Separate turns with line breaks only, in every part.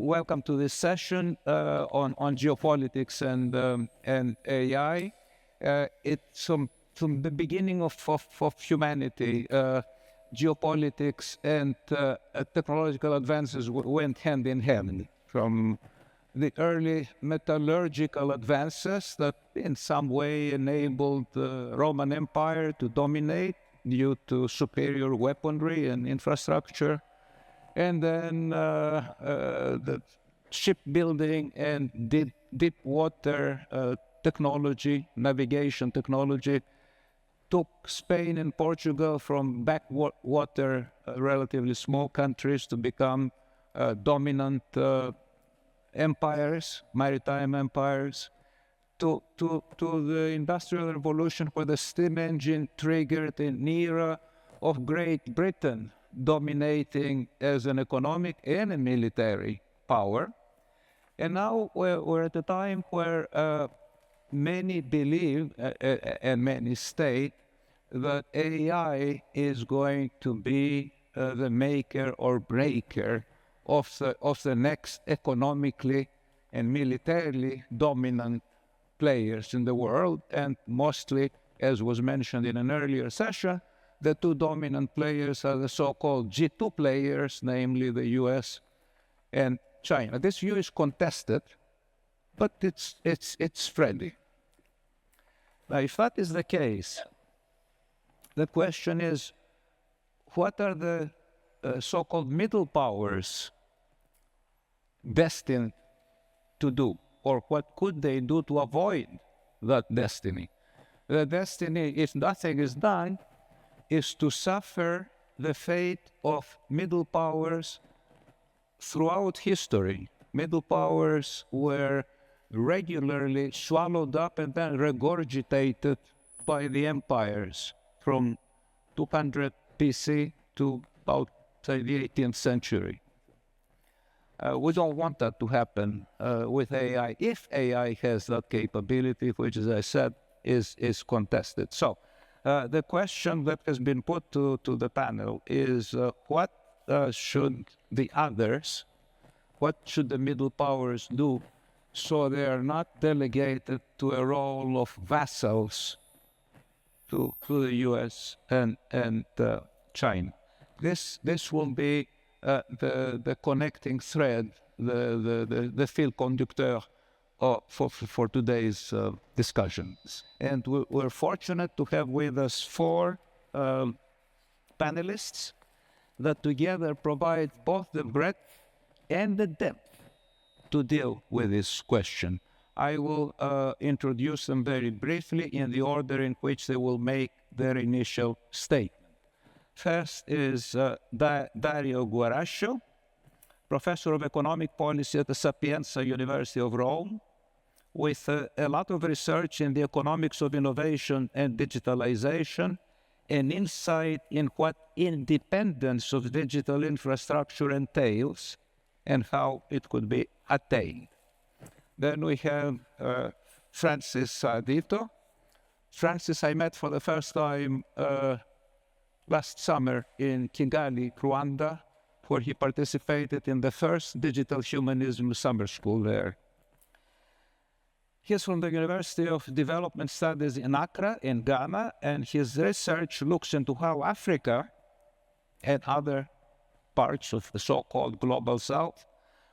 welcome to this session on geopolitics and AI. It's from the beginning of humanity. Geopolitics and technological advances went hand in hand. From the early metallurgical advances that in some way enabled the Roman Empire to dominate due to superior weaponry and infrastructure, and then the shipbuilding and deep water technology, navigation technology, took Spain and Portugal from backwater, relatively small countries to become dominant empires, maritime empires, to the Industrial Revolution, where the steam engine triggered an era of Great Britain dominating as an economic and a military power. And now we're at a time where many believe and many state that AI is going to be the maker or breaker of the next economically and militarily dominant players in the world, and mostly, as was mentioned in an earlier session, the two dominant players are the so-called G2 players, namely the US and China. This view is contested, but it's friendly. Now, if that is the case, the question is, what are the so-called middle powers destined to do? Or what could they do to avoid that destiny? The destiny, if nothing is done, is to suffer the fate of middle powers throughout history. Middle powers were regularly swallowed up and then regurgitated by the empires from 200 BC to about the 18th century. We don't want that to happen with AI, if AI has that capability, which, as I said, is contested. So the question that has been put to the panel is what should the others, what should the middle powers do so they are not delegated to a role of vassals to the US and China? This will be the connecting thread, the fil conducteur for today's discussions. And we're fortunate to have with us four panelists that together provide both the breadth and the depth to deal with this question. I will introduce them very briefly in the order in which they will make their initial statement. First is Dario Guarascio, professor of economic policy at the Sapienza University of Rome, with a lot of research in the economics of innovation and digitalization, and insight in what independence of digital infrastructure entails and how it could be attained. Then we have Francis Saa-Dittoh. Francis I met for the first time last summer in Kigali, Rwanda, where he participated in the first digital humanism summer school there. He's from the University of Development Studies in Accra, in Ghana, and his research looks into how Africa and other parts of the so-called global south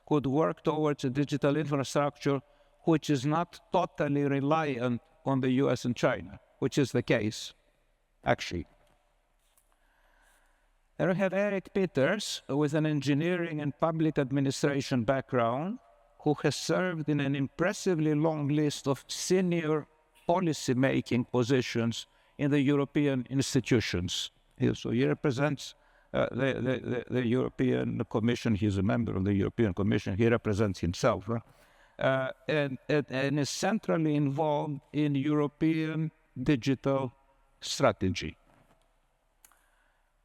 could work towards a digital infrastructure which is not totally reliant on the US and China, which is the case, actually. Then we have Eric Peters, with an engineering and public administration background, who has served in an impressively long list of senior policy-making positions in the European institutions. So he represents the European Commission. He's a member of the European Commission. He represents himself, and is centrally involved in European digital strategy.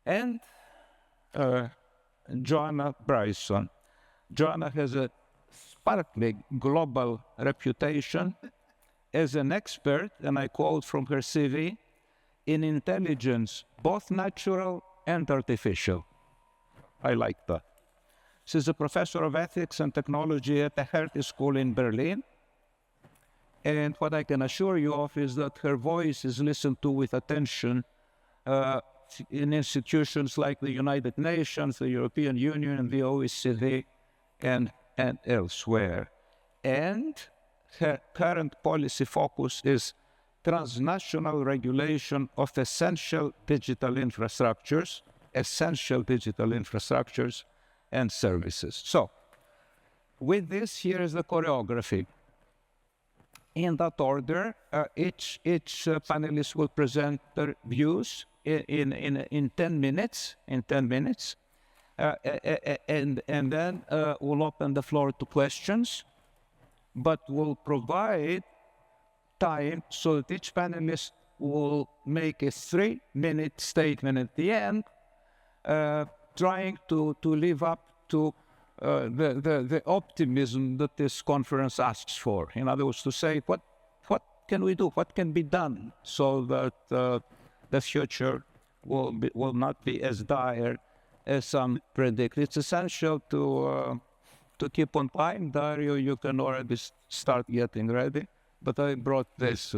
And Joanna Bryson. Joanna has a sparkling global reputation as an expert, and I quote from her CV, in intelligence, both natural and artificial. I like that. She's a professor of ethics and technology at the Hertie School in Berlin. And what I can assure you of is that her voice is listened to with attention in institutions like the United Nations, the European Union, the OECD, and elsewhere. And her current policy focus is transnational regulation of essential digital infrastructures and services. So, with this, here is the choreography. In that order, each panelist will present their views in 10 minutes. And then we'll open the floor to questions, but we'll provide time so that each panelist will make a 3-minute statement at the end, trying to live up to the optimism that this conference asks for. In other words, to say, what can we do? What can be done so that the future will not be as dire as some predict? It's essential to keep on time. Dario, you can already start getting ready. But I brought this.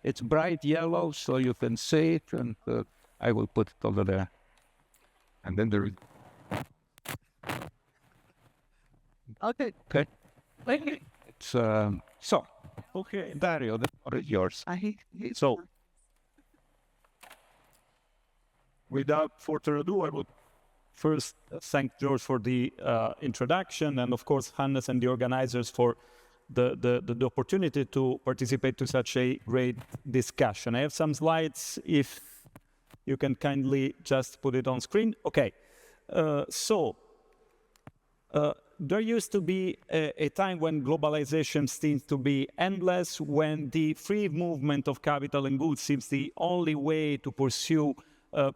It's bright yellow, so you can see it, and I will put it over there. And then there is... Okay. It's so. Okay, Dario, the floor is yours.
So, without further ado, I would first thank George for the introduction, and of course Hannes and the organizers for the opportunity to participate to such a great discussion. I have some slides, if you can kindly just put it on screen. Okay, there used to be a time when globalization seems to be endless, when the free movement of capital and goods seems the only way to pursue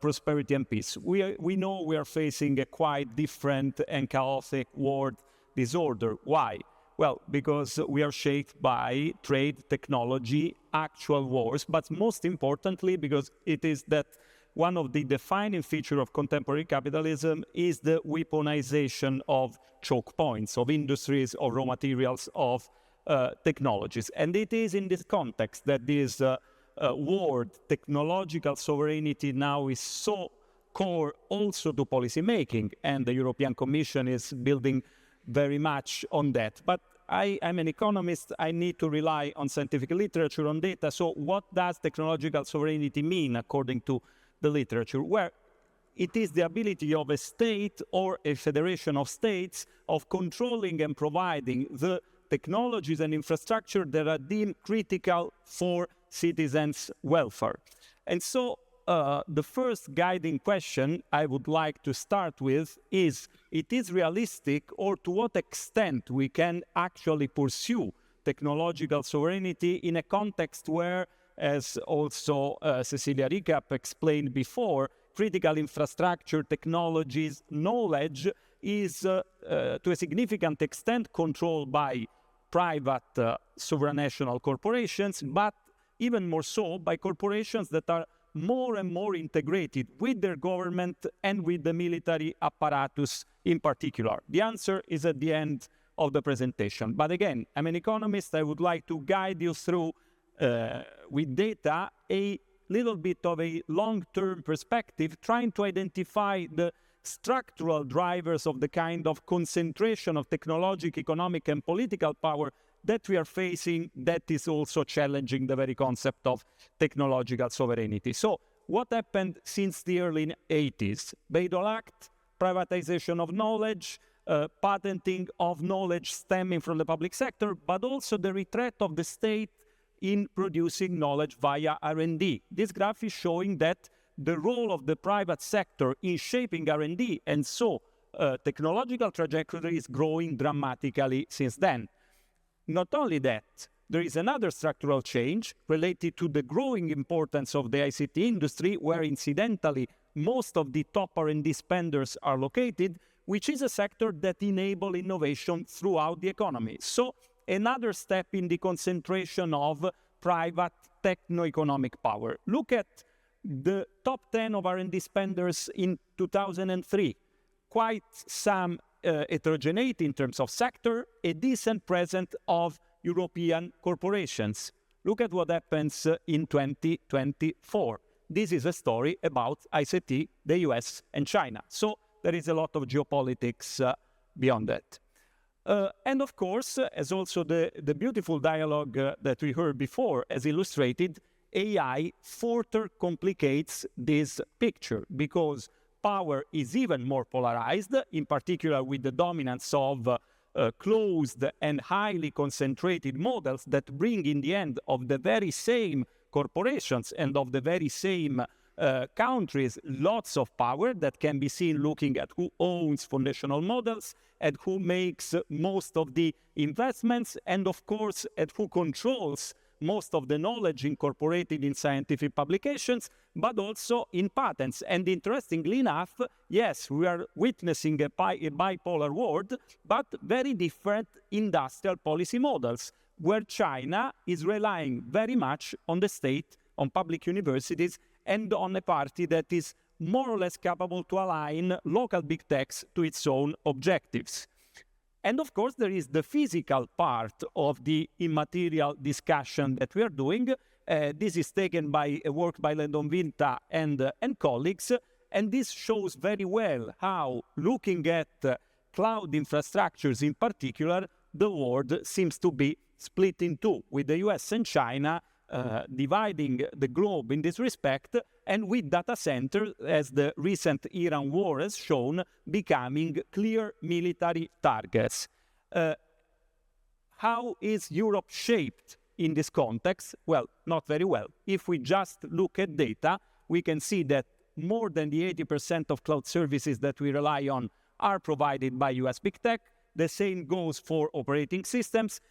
prosperity and peace. We know we are facing a quite different and chaotic world disorder. Why? Well, because we are shaped by trade, technology, actual wars, but most importantly, because it is that one of the defining features of contemporary capitalism is the weaponization of choke points, of industries, of raw materials, of technologies. And it is in this context that this word, technological sovereignty, now is so core also to policy making, and the European Commission is building very much on that. But I'm an economist. I need to rely on scientific literature, on data. So what does technological sovereignty mean according to the literature? Where it is the ability of a state or a federation of states of controlling and providing the technologies and infrastructure that are deemed critical for citizens' welfare. And so the first guiding question I would like to start with is, it is realistic, or to what extent we can actually pursue technological sovereignty in a context where, as also Cecilia Recap explained before, critical infrastructure, technologies, knowledge is to a significant extent controlled by private supranational corporations, but even more so by corporations that are more and more integrated with their government and with the military apparatus in particular. The answer is at the end of the presentation. But again, I'm an economist. I would like to guide you through, with data, a little bit of a long-term perspective, trying to identify the structural drivers of the kind of concentration of technological, economic, and political power that we are facing, that is also challenging the very concept of technological sovereignty. So what happened since the early 80s? Bayh-Dole Act, privatization of knowledge, patenting of knowledge stemming from the public sector, but also the retreat of the state in producing knowledge via R&D. This graph is showing that the role of the private sector in shaping R&D, and so technological trajectory, is growing dramatically since then. Not only that, there is another structural change related to the growing importance of the ICT industry, where incidentally most of the top R&D spenders are located, which is a sector that enables innovation throughout the economy. So another step in the concentration of private techno-economic power. Look at the top 10 of R&D spenders in 2003. Quite some heterogeneity in terms of sector, a decent presence of European corporations. Look at what happens in 2024. This is a story about ICT, the US, and China. So there is a lot of geopolitics beyond that. And of course, as also the beautiful dialogue that we heard before has illustrated, AI further complicates this picture because power is even more polarized, in particular with the dominance of closed and highly concentrated models that bring in the end of the very same corporations and of the very same countries lots of power that can be seen looking at who owns foundational models, at who makes most of the investments, and of course at who controls most of the knowledge incorporated in scientific publications, but also in patents. And interestingly enough, yes, we are witnessing a bipolar world, but very different industrial policy models, where China is relying very much on the state, on public universities, and on a party that is more or less capable to align local big techs to its own objectives. And of course, there is the physical part of the immaterial discussion that we are doing. This is taken by a work by Landon Vinta and colleagues, and this shows very well how, looking at cloud infrastructures in particular, the world seems to be split in two, with the US and China dividing the globe in this respect, and with data centers, as the recent Iran war has shown, becoming clear military targets. How is Europe shaped in this context? Well, not very well. If we just look at data, we can see that more than the 80% of cloud services that we rely on are provided by US big tech. The same goes for operating systems.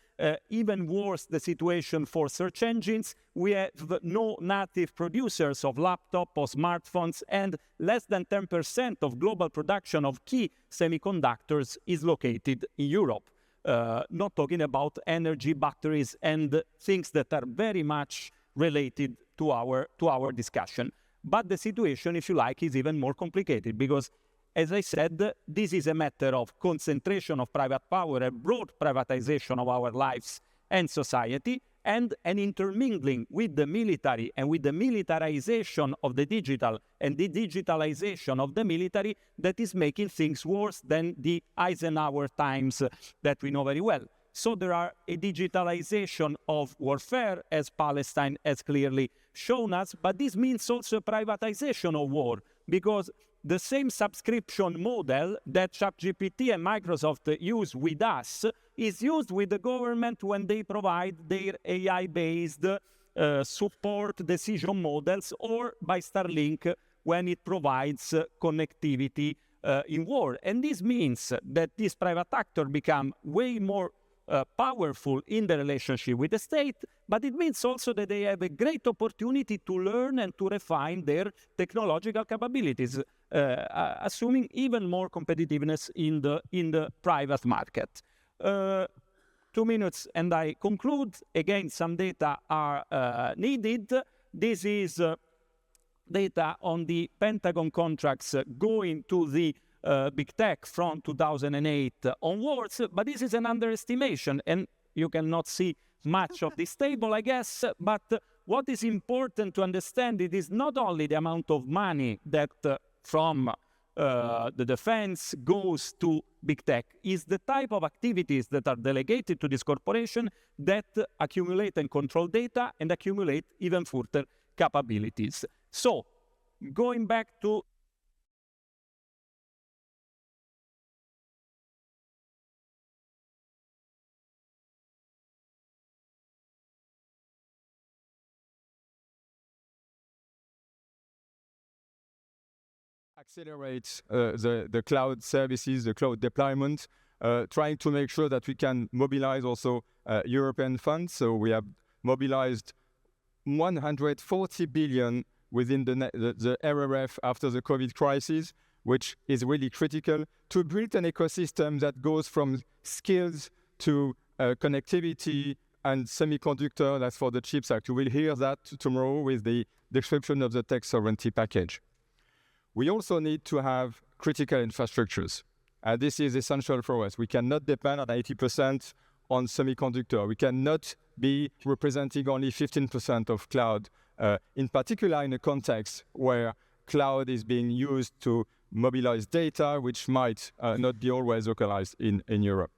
Even worse, the situation for search engines. We have no native producers of laptops or smartphones, and less than 10% of global production of key semiconductors is located in Europe. Not talking about energy, batteries, and things that are very much related to our discussion. But the situation, if you like, is even more complicated because, as I said, this is a matter of concentration of private power, a broad privatization of our lives and society, and an intermingling with the military and with the militarization of the digital and the digitalization of the military that is making things worse than the Eisenhower times that we know very well. So there are a digitalization of warfare, as Palestine has clearly shown us, but this means also a privatization of war, because the same subscription model that ChatGPT and Microsoft use with us is used with the government when they provide their AI-based support decision models, or by Starlink when it provides connectivity in war. And this means that these private actors become way more powerful in the relationship with the state, but it means also that they have a great opportunity to learn and to refine their technological capabilities, assuming even more competitiveness in the private market. 2 minutes and I conclude. Again, some data are needed. This is data on the Pentagon contracts going to the big tech from 2008 onwards, but this is an underestimation, and you cannot see much of this table, I guess, but what is important to understand, it is not only the amount of money that from the defense goes to big tech, is the type of activities that are delegated to this corporation that accumulate and control data and accumulate even further capabilities. So, going back to
accelerate the cloud services, the cloud deployment, trying to make sure that we can mobilize also European funds. So we have mobilized 140 billion within the RRF after the COVID crisis, which is really critical to build an ecosystem that goes from skills to connectivity and semiconductor. That's for the CHIPS Act. You will hear that tomorrow with the description of the tech sovereignty package. We also need to have critical infrastructures. This is essential for us. We cannot depend on 80% on semiconductor. We cannot be representing only 15% of cloud, in particular in a context where cloud is being used to mobilize data, which might not be always localized in Europe.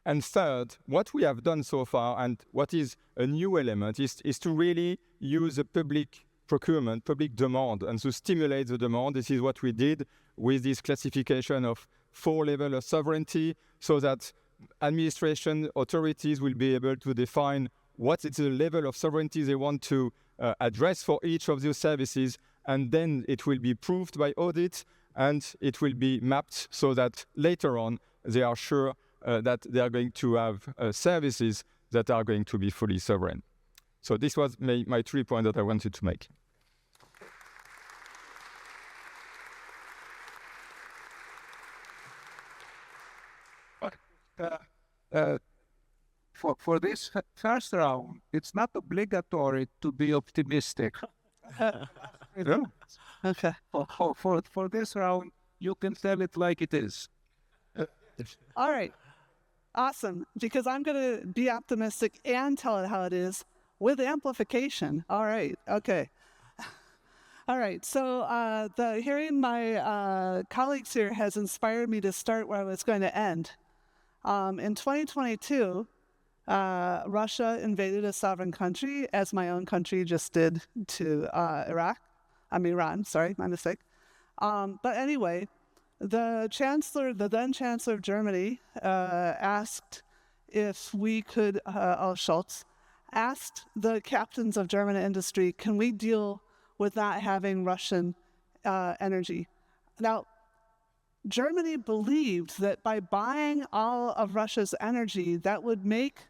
And third, what we have done so far, and what is a new element, is to really use a public procurement, public demand, and to stimulate the demand. This is what we did with this classification of 4 levels of sovereignty, so that administration authorities will be able to define what is the level of sovereignty they want to address for each of those services, and then it will be proved by audit, and it will be mapped so that later on they are sure that they are going to have services that are going to be fully sovereign. So this was my 3 points that I wanted to make.
For this first round, it's not obligatory to be optimistic.
Okay.
For this round, you can tell it like it is.
All right. Awesome. Because I'm going to be optimistic and tell it how it is with amplification. All right. Okay. All right. So hearing my colleagues here has inspired me to start where I was going to end. In 2022, Russia invaded a sovereign country, as my own country just did to Iran. Sorry, my mistake. But anyway, the then Chancellor of Germany, asked if we could, Scholz, asked the captains of German industry, can we deal with not having Russian energy? Now, Germany believed that by buying all of Russia's energy, that would make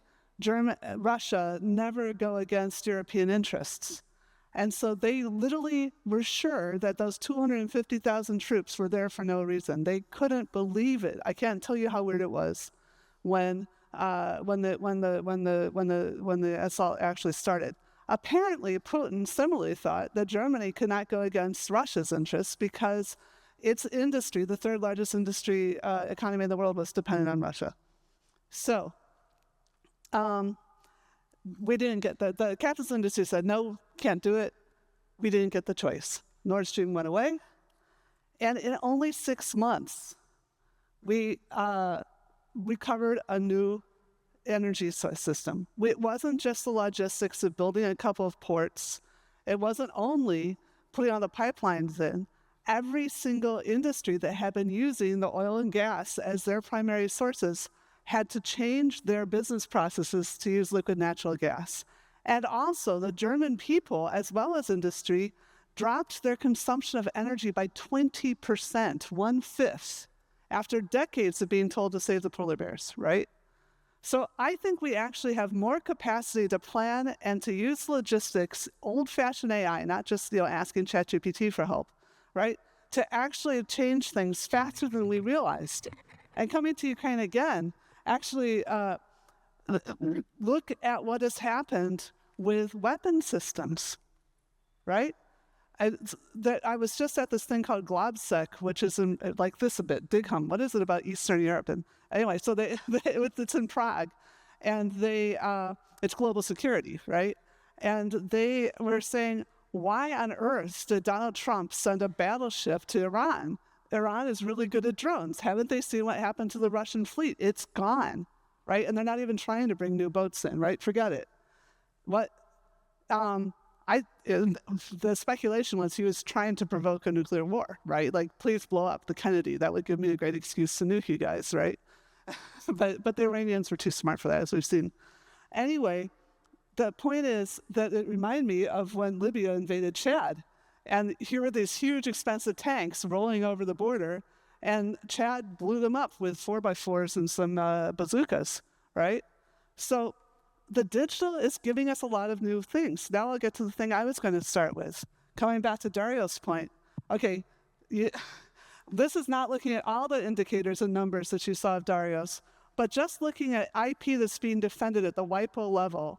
Russia never go against European interests. And so they literally were sure that those 250,000 troops were there for no reason. They couldn't believe it. I can't tell you how weird it was when the assault actually started. Apparently, Putin similarly thought that Germany could not go against Russia's interests because its industry, the third largest industry economy in the world, was dependent on Russia. So we didn't get the captain's industry said, no, can't do it. We didn't get the choice. Nord Stream went away. And in only 6 months, we recovered a new energy system. It wasn't just the logistics of building a couple of ports. It wasn't only putting all the pipelines in. Every single industry that had been using the oil and gas as their primary sources had to change their business processes to use liquid natural gas. And also the German people, as well as industry, dropped their consumption of energy by 20%, 1/5, after decades of being told to save the polar bears, right? So I think we actually have more capacity to plan and to use logistics, old-fashioned AI, not just asking ChatGPT for help, right? To actually change things faster than we realized. And coming to Ukraine again, actually look at what has happened with weapon systems, right? I was just at this thing called GlobSec, which is like this a bit, DigHum. What is it about Eastern Europe? And anyway, so it's in Prague, and it's global security, right? And they were saying, why on earth did Donald Trump send a battleship to Iran? Iran is really good at drones. Haven't they seen what happened to the Russian fleet? It's gone, right? And they're not even trying to bring new boats in, right? Forget it. The speculation was he was trying to provoke a nuclear war, right? Like, please blow up the Kennedy. That would give me a great excuse to nuke you guys, right? but the Iranians were too smart for that, as we've seen. Anyway, the point is that it reminded me of when Libya invaded Chad. And here were these huge, expensive tanks rolling over the border, and Chad blew them up with 4x4s and some bazookas, right? So the digital is giving us a lot of new things. Now I'll get to the thing I was going to start with. Coming back to Dario's point. Okay, this is not looking at all the indicators and numbers that you saw of Dario's, but just looking at IP that's being defended at the WIPO level,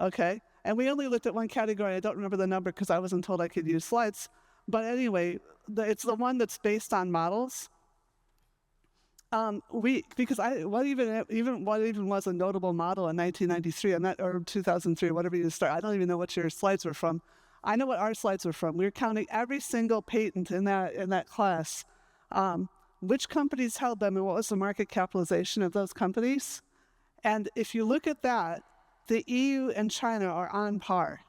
okay? And we only looked at one category. I don't remember the number because I wasn't told I could use slides. But anyway, it's the one that's based on models. What even was a notable model in 1993 or 2003, whatever you start. I don't even know what your slides were from. I know what our slides were from. We were counting every single patent in that class, which companies held them and what was the market capitalization of those companies. And if you look at that, the EU and China are on par.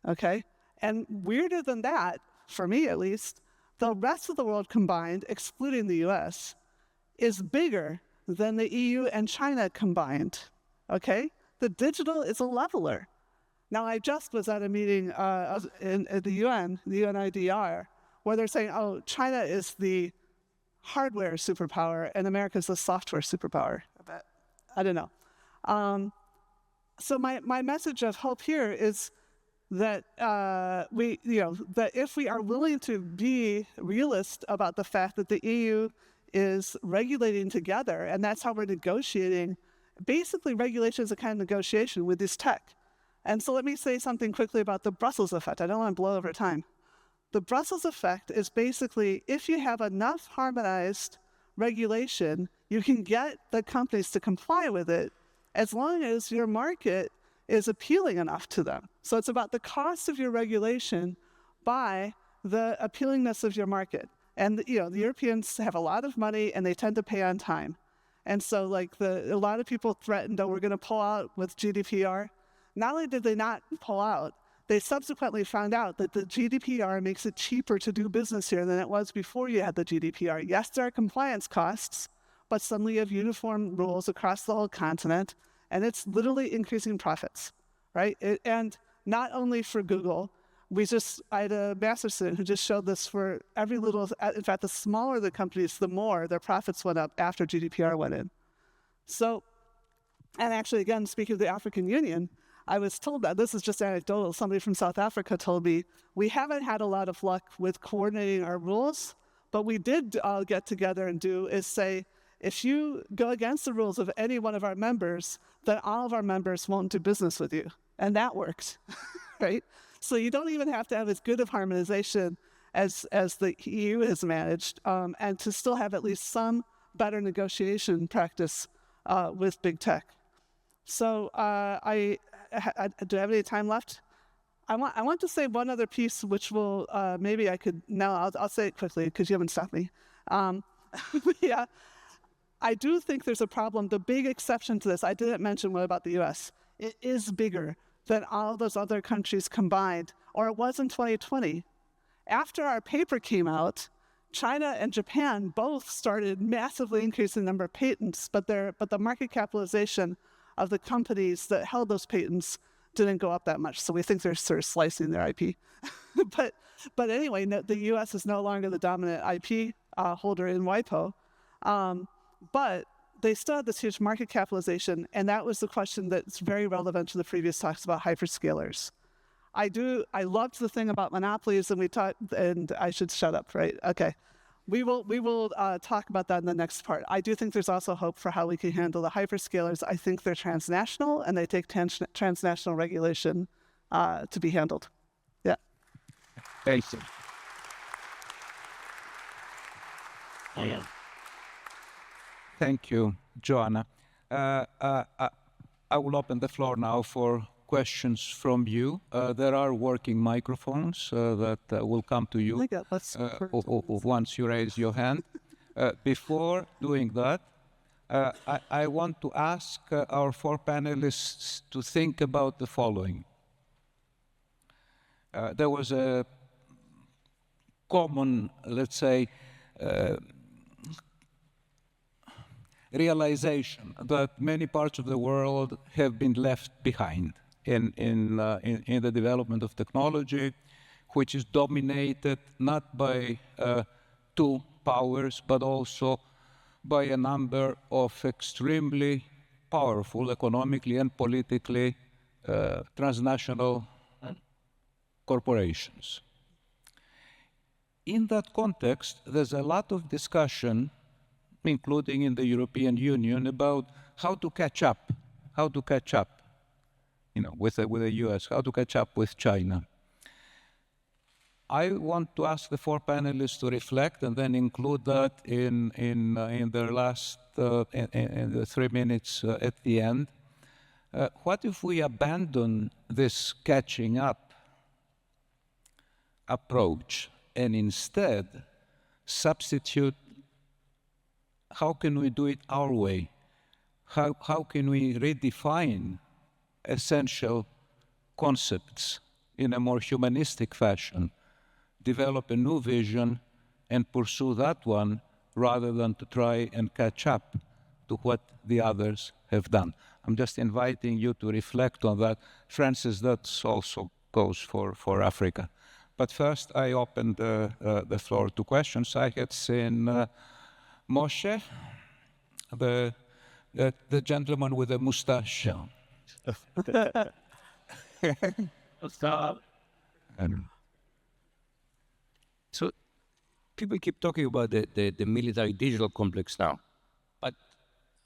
Okay, and weirder than that, for me at least, the rest of the world combined, excluding the U.S., is bigger than the EU and China combined, okay? The digital is a leveler. Now, I just was at a meeting at the UN, the UNIDR, where they're saying, oh, China is the hardware superpower and America is the software superpower. I don't know. So my message of hope here is that that if we are willing to be realist about the fact that the EU is regulating together, and that's how we're negotiating. Basically, regulation is a kind of negotiation with this tech. And so let me say something quickly about the Brussels effect. I don't want to blow over time. The Brussels effect is basically, if you have enough harmonized regulation, you can get the companies to comply with it as long as your market is appealing enough to them. So it's about the cost of your regulation by the appealingness of your market. And the Europeans have a lot of money and they tend to pay on time. And so a lot of people threatened, oh, we're going to pull out with GDPR. Not only did they not pull out, they subsequently found out that the GDPR makes it cheaper to do business here than it was before you had the GDPR. Yes, there are compliance costs, but suddenly you have uniform rules across the whole continent, and it's literally increasing profits, right? And not only for Google, I had a master's student who just showed this for every little, in fact, the smaller the companies, the more their profits went up after GDPR went in. So, and actually, again, speaking of the African Union, I was told that, this is just anecdotal, somebody from South Africa told me, we haven't had a lot of luck with coordinating our rules, but we did all get together and say, if you go against the rules of any one of our members, then all of our members won't do business with you. And that worked, right? So you don't even have to have as good of harmonization as the EU has managed, and to still have at least some better negotiation practice with big tech. So do I have any time left? I want to say one other piece, which will maybe I could now. I'll say it quickly because you haven't stopped me. Yeah, I do think there's a problem. The big exception to this, I didn't mention what about the U.S. It is bigger than all those other countries combined, or it was in 2020. After our paper came out, China and Japan both started massively increasing the number of patents, but the market capitalization of the companies that held those patents didn't go up that much. So we think they're sort of slicing their IP. but anyway, the U.S. is no longer the dominant IP holder in WIPO. But they still had this huge market capitalization, and that was the question that's very relevant to the previous talks about hyperscalers. I loved the thing about monopolies, and we talked, and I should shut up, right? Okay. We will talk about that in the next part. I do think there's also hope for how we can handle the hyperscalers. I think they're transnational, and they take transnational regulation to be handled. Yeah.
Thank you. Thank you, Joanna. I will open the floor now for questions from you. There are working microphones that will come to you once you raise your hand. Before doing that, I want to ask our four panelists to think about the following. There was a common, let's say, realization that many parts of the world have been left behind in the development of technology, which is dominated not by two powers, but also by a number of extremely powerful, economically and politically, transnational corporations. In that context, there's a lot of discussion, including in the European Union, about how to catch up, with the US, how to catch up with China. I want to ask the four panelists to reflect and then include that in their last in the 3 minutes at the end. What if we abandon this catching up approach and instead substitute, how can we do it our way? How can we redefine essential concepts in a more humanistic fashion, develop a new vision and pursue that one rather than to try and catch up to what the others have done? I'm just inviting you to reflect on that. Francis, that also goes for Africa. But first, I open the floor to questions. I had seen Moshe, the gentleman with the mustache.
So people keep talking about the military digital complex now. But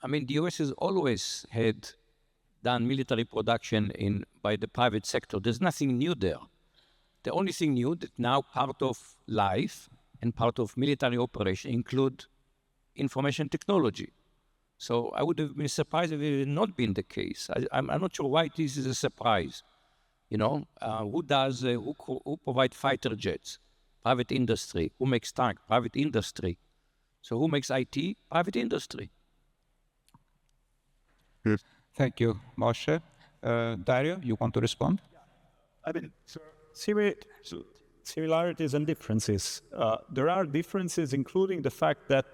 I mean, the US has always had done military production by the private sector. There's nothing new there. The only thing new that now part of life and part of military operation include information technology. So I would have been surprised if it had not been the case. I'm not sure why this is a surprise. You know, who provide fighter jets? Private industry. Who makes tank? Private industry. So who makes IT? Private industry.
Yes. Thank you, Moshe. Dario, you want to respond?
I mean, similarities and differences. There are differences, including the fact that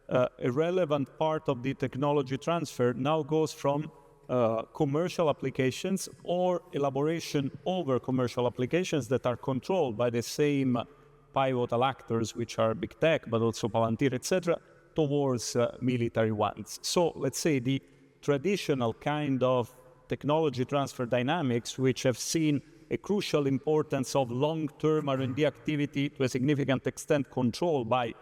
a relevant part of the technology transfer now goes from commercial applications or elaboration over commercial applications that are controlled by the same pivotal actors, which are big tech, but also Palantir, etc., towards military ones. So let's say the traditional kind of technology transfer dynamics, which have seen a crucial importance of long-term R&D activity to a significant extent controlled by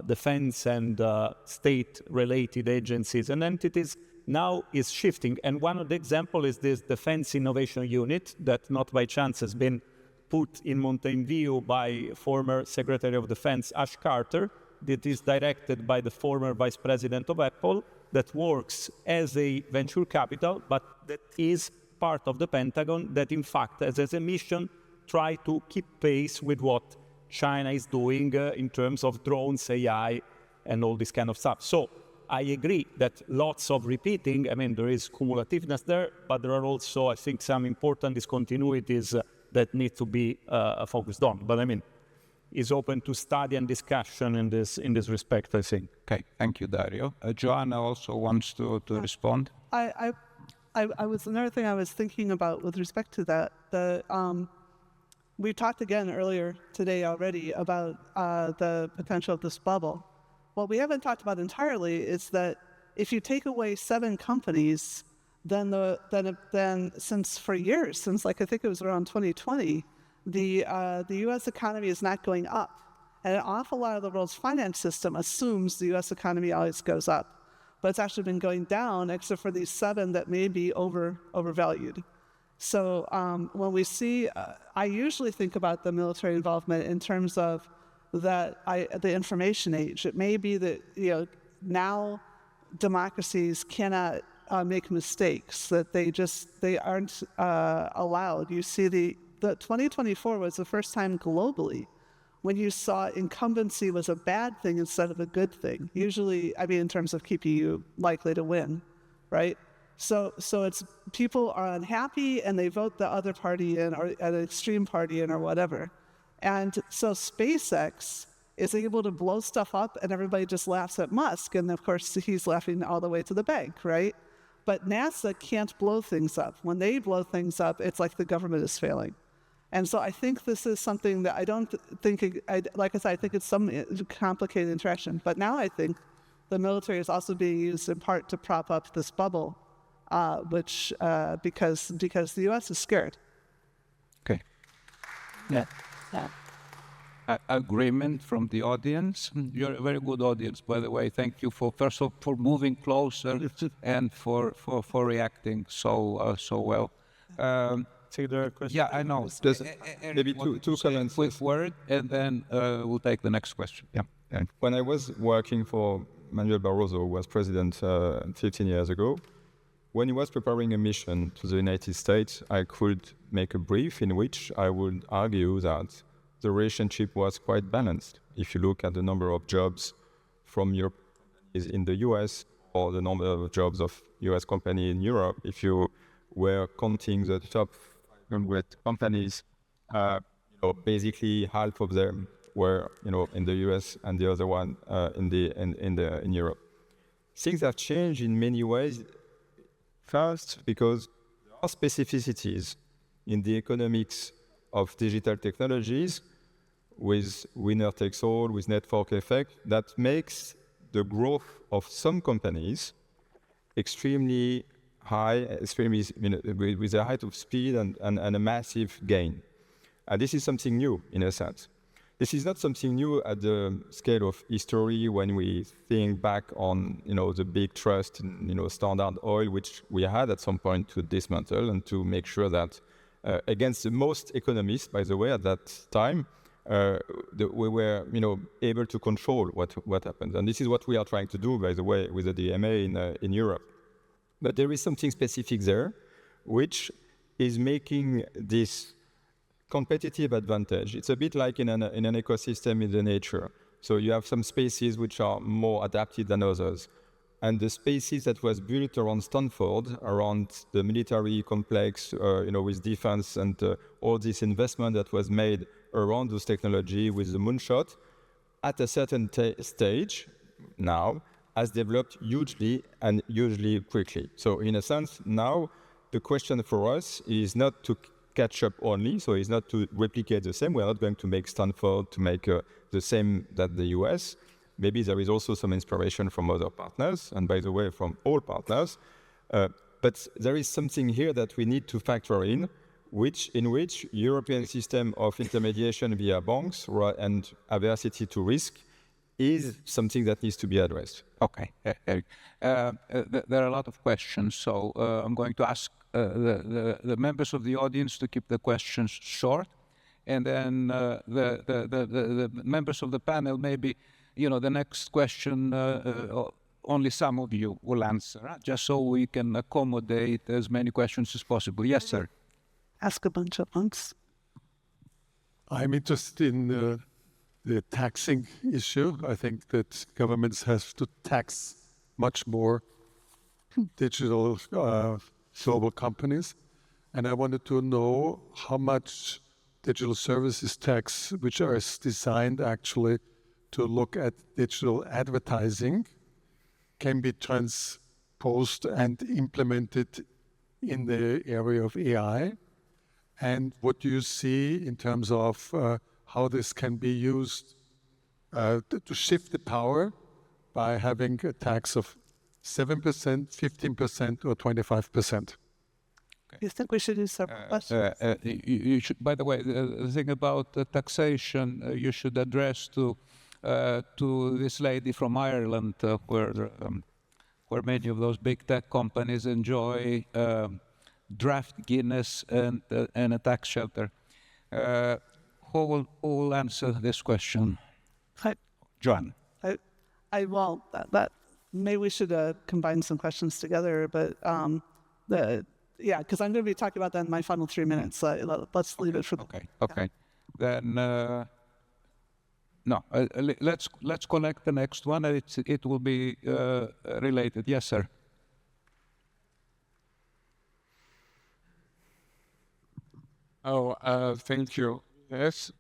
defense and state-related agencies and entities, now is shifting. And one of the examples is this Defense Innovation Unit that not by chance has been put in Mountain View by former Secretary of Defense Ash Carter, that is directed by the former Vice President of Apple, that works as a venture capital, but that is part of the Pentagon, that in fact has as a mission try to keep pace with what China is doing in terms of drones, AI, and all this kind of stuff. So I agree that lots of repeating, I mean, there is cumulativeness there, but there are also, I think, some important discontinuities that need to be focused on. But I mean, is open to study and discussion in this respect, I think.
Okay, thank you, Dario. Joanna also wants to respond.
Another thing I was thinking about with respect to that, we talked again earlier today already about the potential of this bubble. What we haven't talked about entirely is that if you take away 7 companies, then since for years, since like I think it was around 2020, the U.S. economy is not going up, and an awful lot of the world's finance system assumes the U.S. economy always goes up, but it's actually been going down, except for these 7 that may be overvalued. So when we see, I usually think about the military involvement in terms of the information age. It may be that now democracies cannot make mistakes, that they aren't allowed. You see the 2024 was the first time globally when you saw incumbency was a bad thing instead of a good thing. Usually, I mean, in terms of keeping you likely to win, right? So it's people are unhappy and they vote the other party in or an extreme party in or whatever. And so SpaceX is able to blow stuff up and everybody just laughs at Musk. And of course, he's laughing all the way to the bank, right? But NASA can't blow things up. When they blow things up, it's like the government is failing. And so I think this is something that I don't think, like I said, I think it's some complicated interaction. But now I think the military is also being used in part to prop up this bubble, which because the U.S. is scared.
Okay. Yeah. Agreement from the audience. You're a very good audience, by the way. Thank you for moving closer and for reacting so well.
take the question.
Yeah, I know.
Just maybe two comments.
Quick word, and then we'll take the next question. Yeah.
When I was working for Manuel Barroso, who was president 15 years ago, when he was preparing a mission to the United States, I could make a brief in which I would argue that the relationship was quite balanced. If you look at the number of jobs from Europe in the US, or the number of jobs of US company in Europe, if you were counting the top 100 companies, basically half of them were, in the US, and the other one in Europe. Things have changed in many ways. First, because there are specificities in the economics of digital technologies, with winner takes all, with network effect, that makes the growth of some companies extremely high, with a height of speed and a massive gain. And this is something new, in a sense. This is not something new at the scale of history when we think back on, the big trust in, Standard Oil, which we had at some point to dismantle and to make sure that, against the most economists, by the way, at that time, we were, able to control what happened. And this is what we are trying to do, by the way, with the DMA in Europe. But there is something specific there, which is making this competitive advantage. It's a bit like in an ecosystem in the nature. So you have some spaces which are more adapted than others. And the spaces that was built around Stanford, around the military complex, with defense and all this investment that was made around those technology with the moonshot, at a certain stage now, has developed hugely and hugely quickly. So in a sense, now the question for us is not to catch up only, so it's not to replicate the same. We're not going to make Stanford to make the same that the US. Maybe there is also some inspiration from other partners, and by the way, from all partners. But there is something here that we need to factor in which European system of intermediation via banks and aversity to risk is something that needs to be addressed.
Okay, Eric. There are a lot of questions, so I'm going to ask the members of the audience to keep the questions short, and then the members of the panel, maybe, the next question, only some of you will answer, just so we can accommodate as many questions as possible. Yes, sir.
Ask a bunch at once.
I'm interested in the taxing issue. I think that governments have to tax much more digital global companies. And I wanted to know how much digital services tax, which are designed actually to look at digital advertising, can be transposed and implemented in the area of AI. And what do you see in terms of how this can be used to shift the power by having a tax of 7%, 15%, or 25%?
You think we should do several questions?
You should, by the way, the thing about taxation, you should address to this lady from Ireland, where many of those big tech companies enjoy draft Guinness and a tax shelter. Who will answer this question? Joanna.
I won't. Maybe we should combine some questions together, but because I'm going to be talking about that in my final 3 minutes. Let's leave it for.
Okay. Then no. Let's collect the next one. It will be related. Yes, sir.
Thank you. Yes.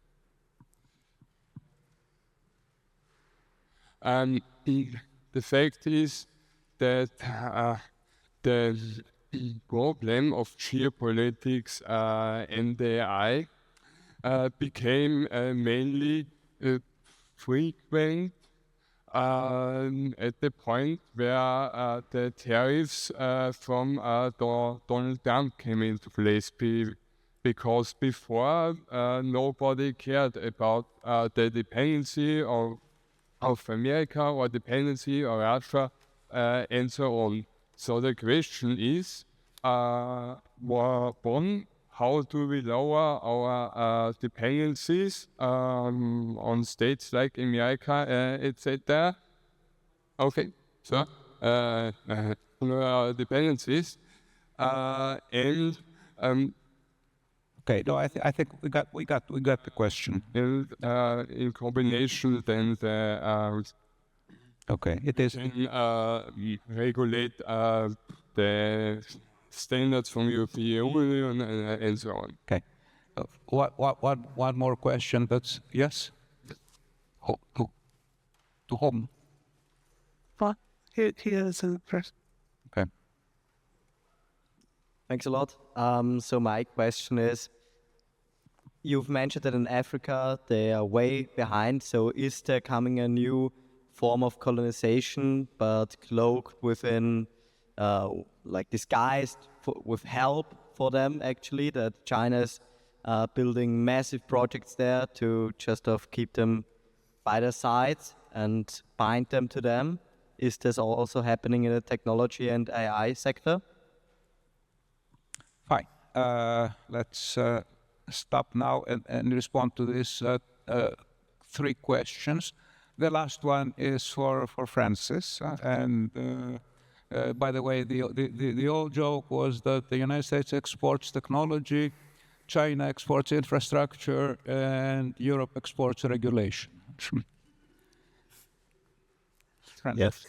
The fact is that the problem of geopolitics and AI became mainly frequent at the point where the tariffs from Donald Trump came into place. Because before, nobody cared about the dependency of America or dependency of Russia and so on. So the question is, one, how do we lower our dependencies on states like America, etc. Okay, so dependencies and
Okay, no, I think we got the question.
in combination then
Okay, it is.
regulate the standards from European Union and so on.
Okay. One more question. That's yes. To whom?
What? He is in first.
Okay.
Thanks a lot. So my question is, you've mentioned that in Africa they are way behind. So is there coming a new form of colonization, but cloaked within, like disguised with help for them actually, that China's building massive projects there to just keep them by their sides and bind them to them? Is this also happening in the technology and AI sector?
Fine. Let's stop now and respond to these 3 questions. The last one is for Francis. By the way, the old joke was that the United States exports technology, China exports infrastructure, and Europe exports regulation.
Yes.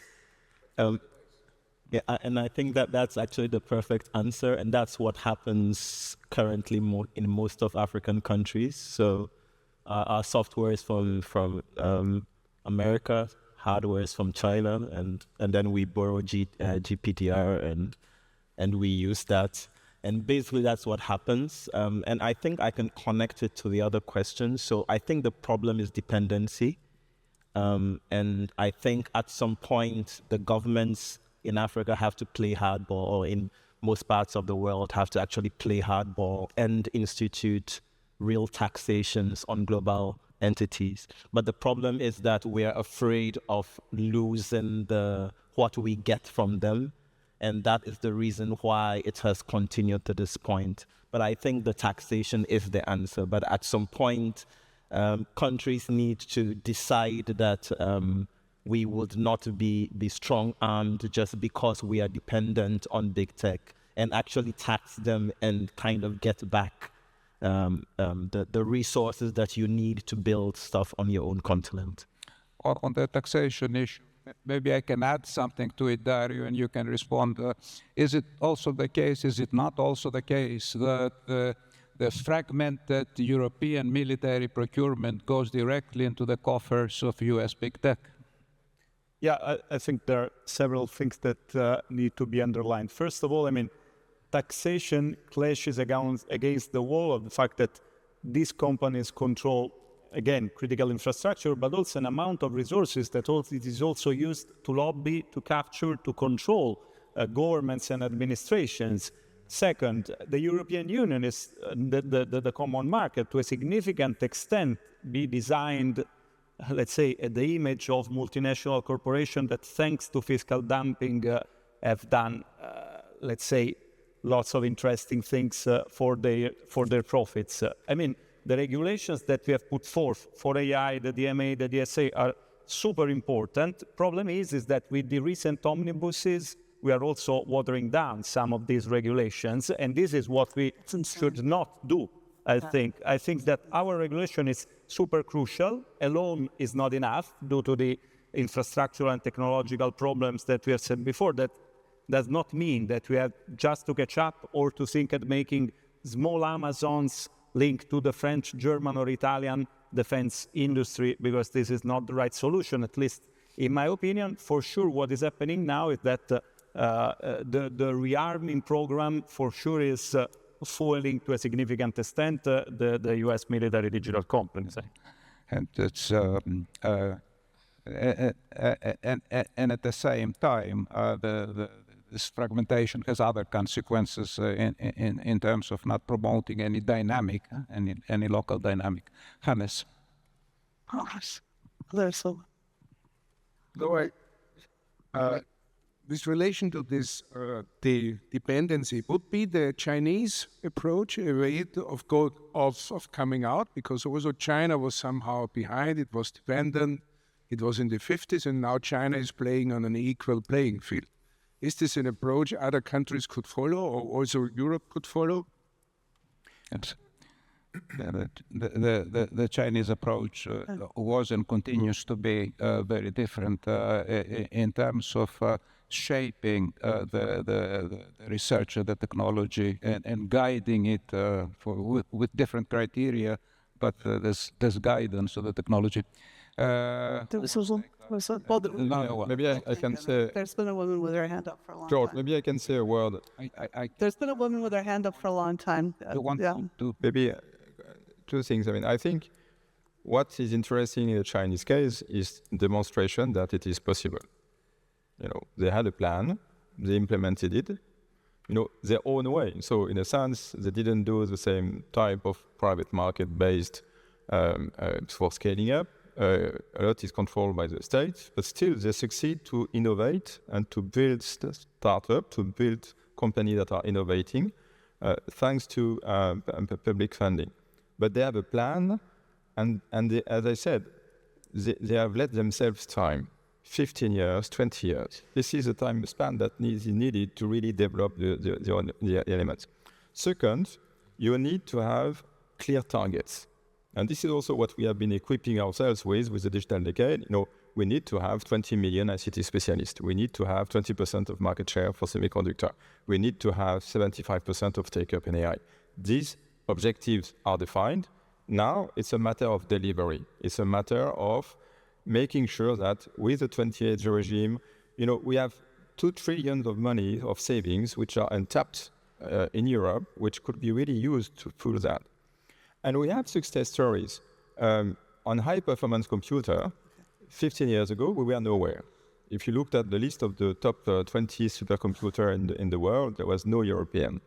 Yeah, and I think that that's actually the perfect answer, and that's what happens currently in most of African countries. So our software is from America, hardware is from China, and then we borrow GPTR and we use that. And basically that's what happens. And I think I can connect it to the other question. So I think the problem is dependency. And I think at some point the governments in Africa have to play hardball, or in most parts of the world have to actually play hardball and institute real taxations on global entities. But the problem is that we are afraid of losing what we get from them. And that is the reason why it has continued to this point. But I think the taxation is the answer. But at some point, countries need to decide that we would not be strong-armed just because we are dependent on big tech, and actually tax them and kind of get back the resources that you need to build stuff on your own continent.
On the taxation issue, maybe I can add something to it, Dario, and you can respond. Is it also the case, is it not also the case that the fragmented European military procurement goes directly into the coffers of US big tech?
Yeah, I think there are several things that need to be underlined. First of all, I mean, taxation clashes against the wall of the fact that these companies control, again, critical infrastructure, but also an amount of resources that it is also used to lobby, to capture, to control governments and administrations. Second, the European Union is the common market to a significant extent be designed, let's say, at the image of multinational corporations that, thanks to fiscal dumping, have done, let's say, lots of interesting things for their profits. I mean, the regulations that we have put forth for AI, the DMA, the DSA are super important. Problem is that with the recent omnibuses, we are also watering down some of these regulations, and this is what we should not do. I think that our regulation is super crucial. Alone is not enough due to the infrastructural and technological problems that we have said before. That does not mean that we have just to catch up or to think at making small Amazons linked to the French, German, or Italian defense industry, because this is not the right solution, at least in my opinion. For sure, what is happening now is that the rearming program for sure is fueling to a significant extent the US military digital companies.
And it's and at the same time, this fragmentation has other consequences in terms of not promoting any dynamic, any local dynamic. Hannes.
This relation to this the dependency would be the Chinese approach, a way of coming out, because also China was somehow behind. It was dependent. It was in the 50s, and now China is playing on an equal playing field. Is this an approach other countries could follow, or also Europe could follow?
The Chinese approach was and continues to be very different in terms of shaping the research and the technology and guiding it with different criteria, but there's guidance of the technology.
Maybe I can say...
There's been a woman with her hand up for a long
George,
time.
maybe I can say a word.
There's been a woman with her hand up for a long time.
Maybe two things. I mean, I think what is interesting in the Chinese case is demonstration that it is possible. You know, they had a plan, they implemented it, you know, their own way. So in a sense, they didn't do the same type of private market-based for scaling up. A lot is controlled by the state, but still they succeed to innovate and to build startup, to build companies that are innovating, thanks to public funding. But they have a plan, and they, as I said, they have let themselves time, 15 years, 20 years. This is a time span that is needed to really develop the elements. Second, you need to have clear targets. And this is also what we have been equipping ourselves with the digital decade. You know, we need to have 20 million ICT specialists. We need to have 20% of market share for semiconductor. We need to have 75% of take-up in AI. These objectives are defined. Now it's a matter of delivery. It's a matter of making sure that with the 28th regime, you know, we have 2 trillion of money of savings which are untapped in Europe, which could be really used to fuel that. And we have success stories. On high-performance computer, 15 years ago, we were nowhere. If you looked at the list of the top 20 supercomputers in the world, there was no European.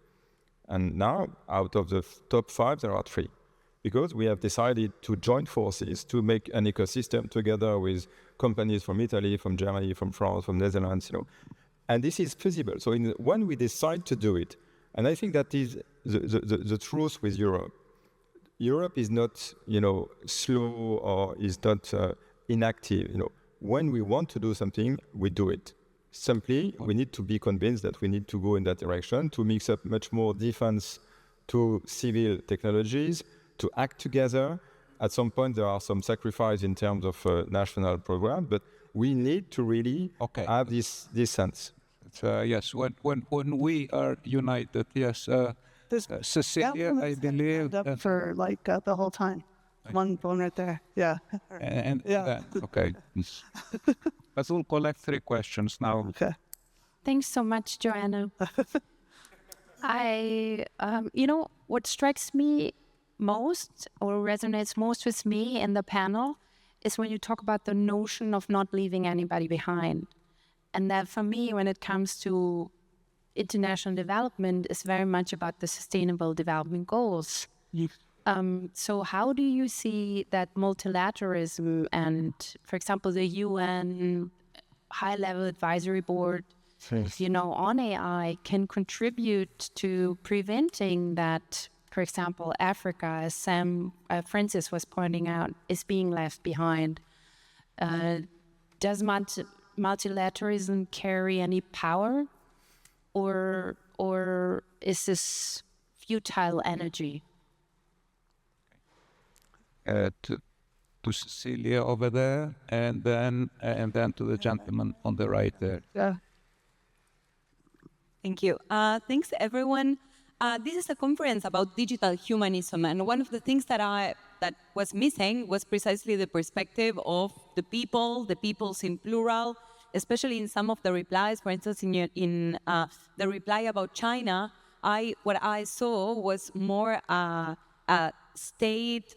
And now, out of the top 5, there are 3. Because we have decided to join forces to make an ecosystem together with companies from Italy, from Germany, from France, from Netherlands, you know. And this is feasible. So when we decide to do it, and I think that is the truth with Europe. Europe is not, you know, slow or is not inactive. You know, when we want to do something, we do it. Simply, we need to be convinced that we need to go in that direction, to mix up much more defense to civil technologies, to act together. At some point, there are some sacrifice in terms of national program, but we need to really have this sense.
Yes, when we are united, yes. Cecilia, I believe.
Up for like the whole time. One right there. Yeah.
And okay. Let's all collect 3 questions now.
Okay.
Thanks so much, Joanna. You know, what strikes me most or resonates most with me in the panel is when you talk about the notion of not leaving anybody behind. And that for me, when it comes to international development, is very much about the Sustainable Development Goals.
Yes.
So how do you see that multilateralism and, for example, the UN high-level advisory board, you know, on AI can contribute to preventing that, for example, Africa, as Sam Francis was pointing out, is being left behind? Does multilateralism carry any power? Or is this futile energy?
To Cecilia over there, and then to the gentleman on the right there.
Yeah.
Thank you. Thanks, everyone. This is a conference about digital humanism, and one of the things that was missing was precisely the perspective of the peoples in plural, especially in some of the replies. For instance, in the reply about China, what I saw was more a state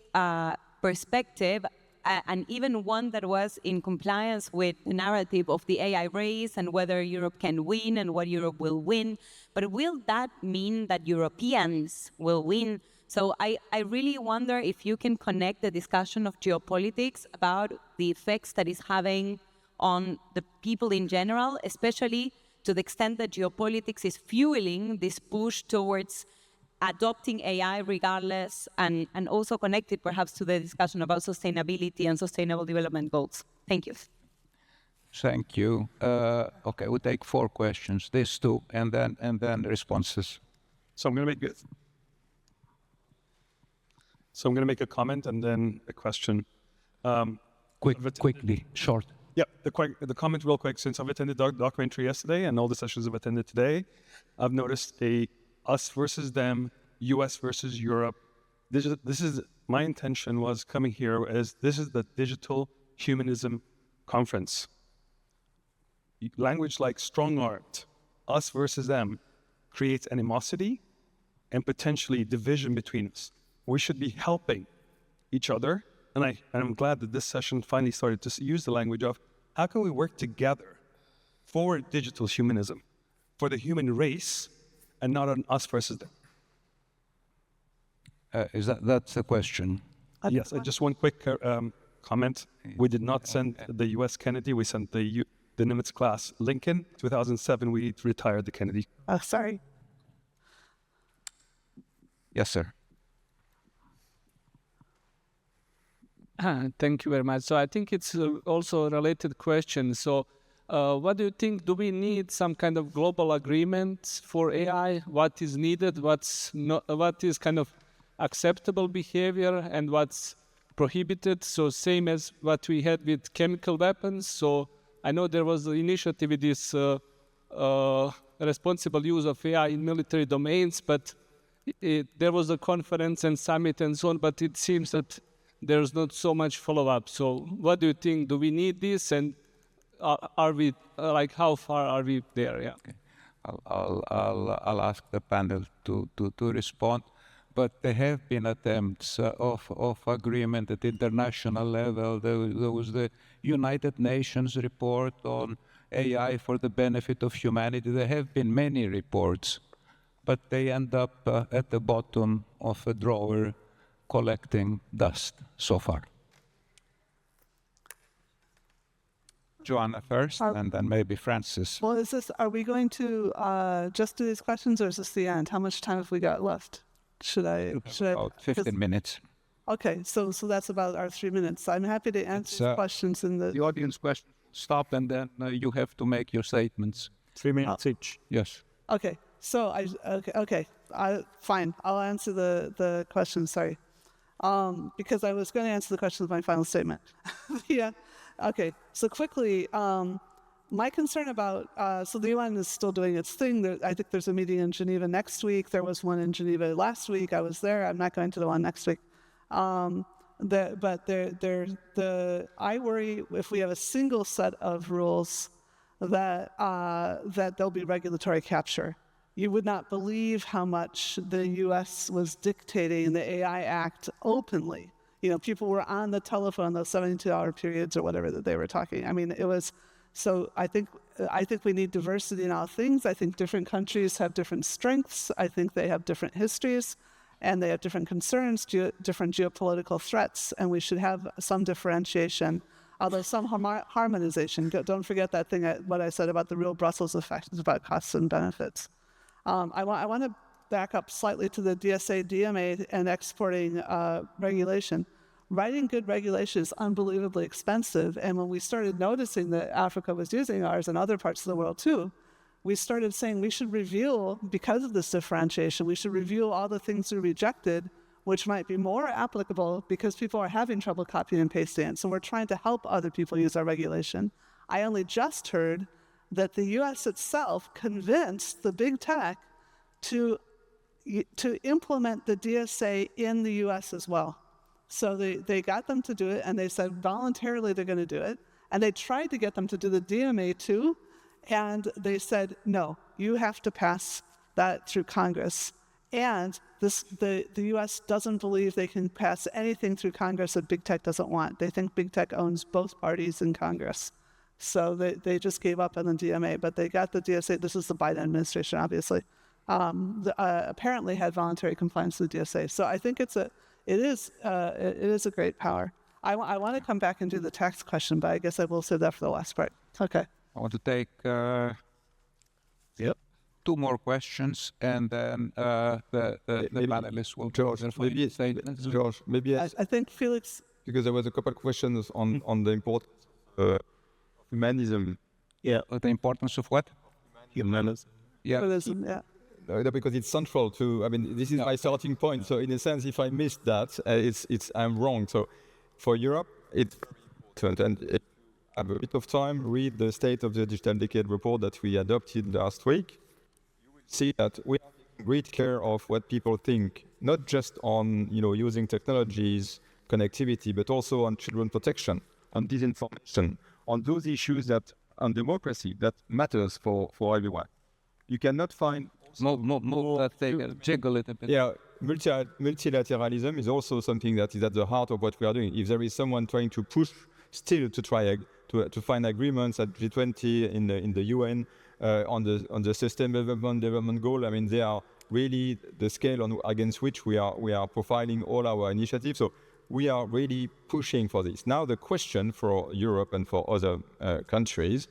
perspective, and even one that was in compliance with the narrative of the AI race and whether Europe can win and what Europe will win. But will that mean that Europeans will win? So I really wonder if you can connect the discussion of geopolitics about the effects that is having on the people in general, especially to the extent that geopolitics is fueling this push towards adopting AI regardless, and also connected perhaps to the discussion about sustainability and sustainable development goals? Thank you.
Thank you. Okay, we'll take 4 questions, these 2, and then responses.
So I'm going to make a comment and then a question.
Quickly, short.
Yeah, the comment real quick. Since I've attended documentary yesterday and all the sessions I've attended today, I've noticed a us versus them, US versus Europe. This is my intention was coming here as this is the digital humanism conference. Language like strong-armed, us versus them, creates animosity and potentially division between us. We should be helping each other, and I'm glad that this session finally started to use the language of how can we work together for digital humanism, for the human race, and not on us versus them.
That's the question?
Yes, just one quick comment. We did not send the U.S. Kennedy. We sent the Nimitz class Lincoln. 2007, we retired the Kennedy.
Oh, sorry.
Yes, sir.
Thank you very much. So I think it's also a related question. So what do you think? Do we need some kind of global agreement for AI? What is needed? What is kind of acceptable behavior and what's prohibited? So same as what we had with chemical weapons. So I know there was an initiative with this responsible use of AI in military domains, but there was a conference and summit and so on, but it seems that there's not so much follow-up. So what do you think? Do we need this? And are we, like, how far are we there? Yeah.
Okay. I'll ask the panel to respond. But there have been attempts of agreement at international level. There was the United Nations report on AI for the benefit of humanity. There have been many reports, but they end up at the bottom of a drawer collecting dust so far. Joanna first, and then maybe Francis.
Well, are we going to just do these questions, or is this the end? How much time have we got left? Should I?
About 15 minutes.
Okay, so that's about our 3 minutes. I'm happy to answer questions in the
audience question. Stop, and then you have to make your statements.
3 minutes each.
Yes.
Okay. So fine. I'll answer the question. Sorry, because I was going to answer the question with my final statement. Yeah. Okay. So quickly, my concern about so the UN is still doing its thing. I think there's a meeting in Geneva next week. There was one in Geneva last week. I was there. I'm not going to the one next week. I worry if we have a single set of rules that there'll be regulatory capture. You would not believe how much the U.S. was dictating the AI Act openly. You know, people were on the telephone those 72-hour periods or whatever that they were talking. I mean, it was. So I think we need diversity in all things. I think different countries have different strengths. I think they have different histories, and they have different concerns, different geopolitical threats, and we should have some differentiation, although some harmonization. Don't forget that thing, what I said about the real Brussels effect, is about costs and benefits. I want to back up slightly to the DSA, DMA, and exporting regulation. Writing good regulation is unbelievably expensive, and when we started noticing that Africa was using ours and other parts of the world too, we started saying we should review, because of this differentiation, we should review all the things we rejected, which might be more applicable because people are having trouble copying and pasting it. So we're trying to help other people use our regulation. I only just heard that the U.S. itself convinced the big tech to implement the DSA in the U.S. as well. So they got them to do it, and they said voluntarily they're going to do it. And they tried to get them to do the DMA too, and they said, no, you have to pass that through Congress. And the U.S. doesn't believe they can pass anything through Congress that big tech doesn't want. They think big tech owns both parties in Congress. So they just gave up on the DMA, but they got the DSA. This is the Biden administration, obviously. Apparently had voluntary compliance with the DSA. So I think it is a great power. I want to come back and do the tax question, but I guess I will save that for the last part. Okay.
I want to take two more questions, and then the panelists will
George, maybe
I think Felix.
Because there was a couple of questions on the importance of humanism.
Yeah.
The importance of what?
Humanism.
Yeah.
Humanism, yeah.
Because it's central to. I mean, this is my starting point. So in a sense, if I missed that, I'm wrong. So for Europe, it's important, and if you have a bit of time, read the State of the Digital Decade report that we adopted last week. You will see that we are taking great care of what people think, not just on using technologies, connectivity, but also on children protection, on disinformation, on those issues that on democracy that matters for everyone. You cannot find
jiggle it a bit.
Yeah, multilateralism is also something that is at the heart of what we are doing. If there is someone trying to push still to try to find agreements at G20 in the UN on the Sustainable Development Goal, I mean they are really the scale against which we are profiling all our initiatives. So we are really pushing for this. Now the question for Europe and for other countries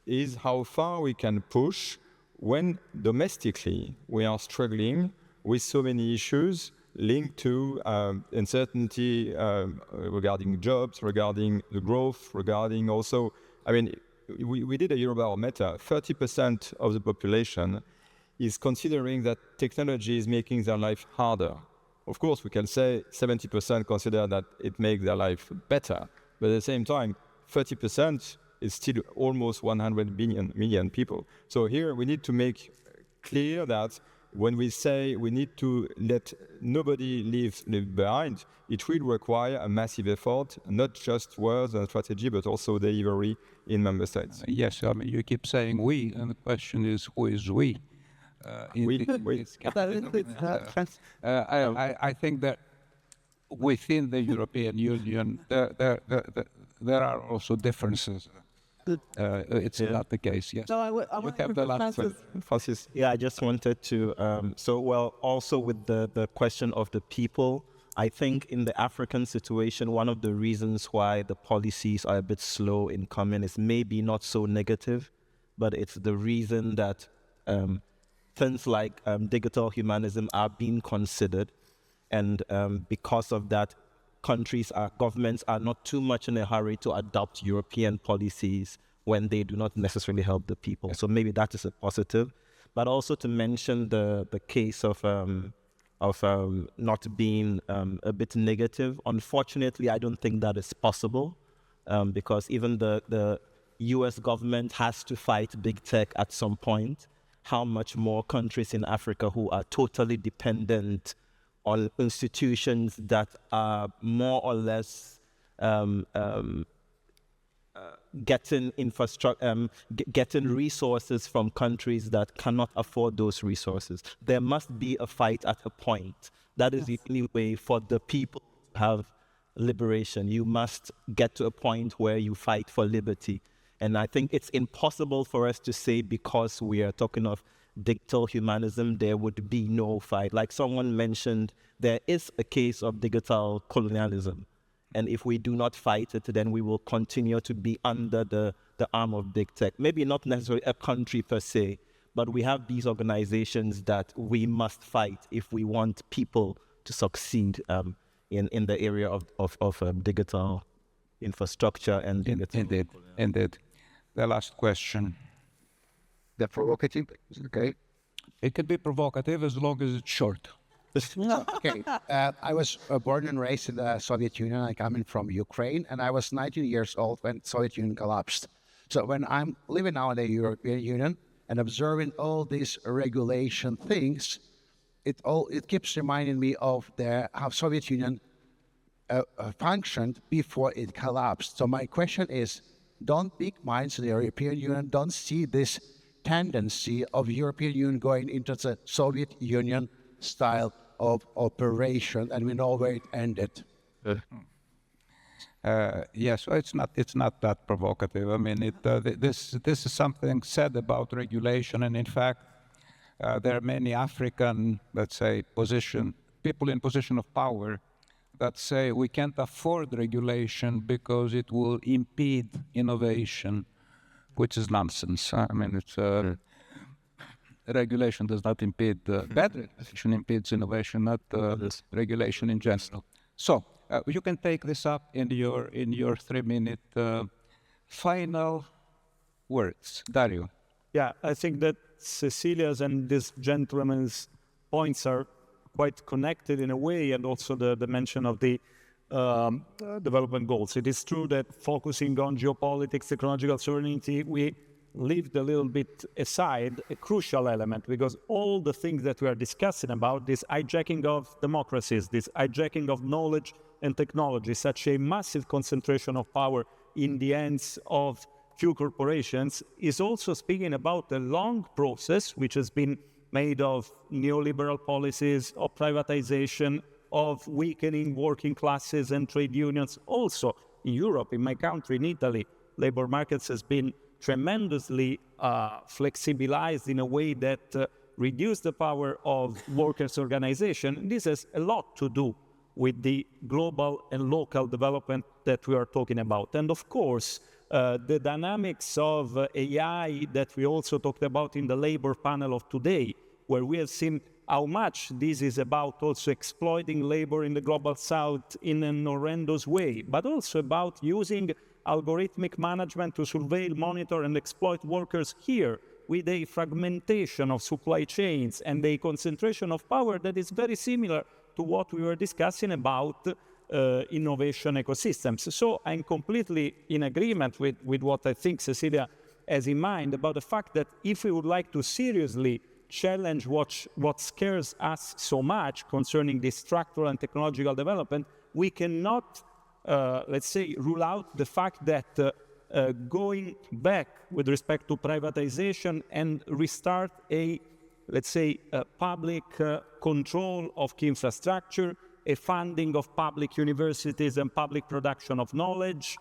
is how far we can push when domestically we are struggling with so many issues linked to uncertainty regarding jobs, regarding the growth, regarding also, I mean, we did a Eurobarometer, 30% of the population is considering that technology is making their life harder. Of course, we can say 70% consider that it makes their life better, but at the same time, 30% is still almost 100 million people. So here we need to make clear that when we say we need to let nobody leave behind, it will require a massive effort, not just words and strategy, but also delivery in member states.
Yes, I mean, you keep saying we, and the question is, who is we? I think that within the European Union, there are also differences. It's not the case, yes.
No, I want to
have the last one. Francis.
Yeah, I just wanted to, also with the question of the people, I think in the African situation, one of the reasons why the policies are a bit slow in coming is maybe not so negative, but it's the reason that things like digital humanism are being considered. And because of that, governments are not too much in a hurry to adopt European policies when they do not necessarily help the people. So maybe that is a positive. But also to mention the case of not being a bit negative. Unfortunately, I don't think that is possible because even the US government has to fight big tech at some point. How much more countries in Africa who are totally dependent on institutions that are more or less getting getting resources from countries that cannot afford those resources. There must be a fight at a point. That is the only way for the people to have liberation. You must get to a point where you fight for liberty. And I think it's impossible for us to say because we are talking of digital humanism, there would be no fight. Like someone mentioned, there is a case of digital colonialism. And if we do not fight it, then we will continue to be under the arm of big tech. Maybe not necessarily a country per se, but we have these organizations that we must fight if we want people to succeed in the area of digital infrastructure and digital.
Indeed. The last question.
The provocative, okay?
It can be provocative as long as it's short.
Okay. I was born and raised in the Soviet Union. I come in from Ukraine, and I was 19 years old when Soviet Union collapsed. So when I'm living now in the European Union and observing all these regulation things, it keeps reminding me of how Soviet Union functioned before it collapsed. So my question is, don't big minds in the European Union don't see this tendency of European Union going into the Soviet Union style of operation, and we know where it ended.
Yes, well, it's not that provocative. I mean, this is something said about regulation, and in fact, there are many African, let's say, people in position of power that say we can't afford regulation because it will impede innovation, which is nonsense. I mean, it's regulation does not impede bad regulation, impedes innovation, not regulation in general. So you can take this up in your 3-minute final words, Dario.
Yeah, I think that Cecilia's and this gentleman's points are quite connected in a way, and also the mention of the development goals. It is true that focusing on geopolitics, technological sovereignty, we left a little bit aside a crucial element, because all the things that we are discussing about, this hijacking of democracies, this hijacking of knowledge and technology, such a massive concentration of power in the hands of few corporations, is also speaking about a long process which has been made of neoliberal policies, of privatization, of weakening working classes and trade unions. Also in Europe, in my country, in Italy, labor markets has been tremendously flexibilized in a way that reduced the power of workers' organization. This has a lot to do with the global and local development that we are talking about. And of course, the dynamics of AI that we also talked about in the labor panel of today, where we have seen how much this is about also exploiting labor in the global south in an horrendous way, but also about using algorithmic management to surveil, monitor, and exploit workers here with a fragmentation of supply chains and a concentration of power that is very similar to what we were discussing about innovation ecosystems. So I'm completely in agreement with what I think Cecilia has in mind about the fact that if we would like to seriously challenge what scares us so much concerning this structural and technological development, we cannot let's say, rule out the fact that going back with respect to privatization and restart let's say, public control of key infrastructure, a funding of public universities and public production of knowledge,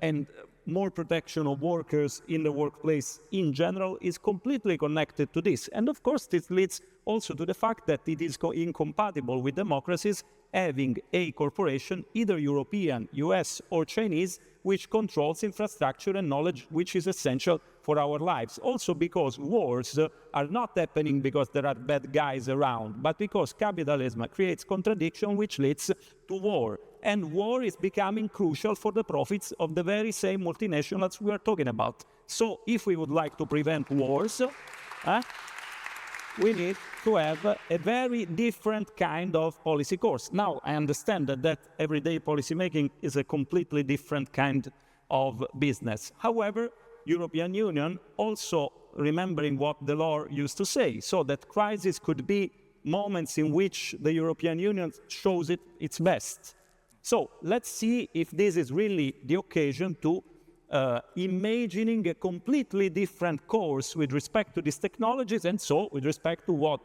and more protection of workers in the workplace in general is completely connected to this. And of course, this leads also to the fact that it is incompatible with democracies having a corporation, either European, US, or Chinese, which controls infrastructure and knowledge, which is essential for our lives. Also because wars are not happening because there are bad guys around, but because capitalism creates contradiction, which leads to war. And war is becoming crucial for the profits of the very same multinationals we are talking about. So if we would like to prevent wars, we need to have a very different kind of policy course. Now, I understand that everyday policymaking is a completely different kind of business. However, European Union also remembering what Delors used to say, so that crisis could be moments in which the European Union shows its best. So let's see if this is really the occasion to imagining a completely different course with respect to these technologies, and so with respect to what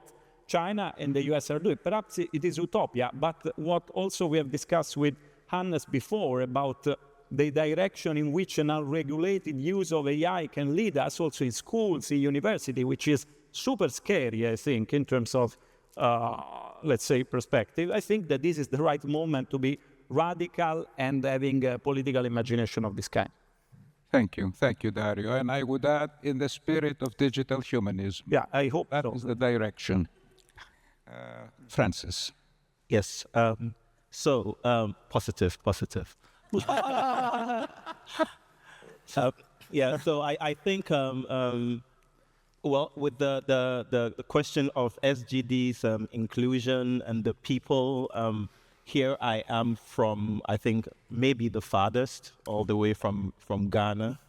China and the US are doing. Perhaps it is utopia, but what also we have discussed with Hannes before about the direction in which an unregulated use of AI can lead us also in schools, in university, which is super scary, I think, in terms of, let's say, perspective. I think that this is the right moment to be radical and having a political imagination of this kind.
Thank you, Dario. And I would add, in the spirit of digital humanism.
Yeah, I hope
that is the direction. Francis.
Yes. Positive. Yeah. So I think well, with the question of SGD's inclusion and the people. Here I am from, I think, maybe the farthest, all the way from Ghana,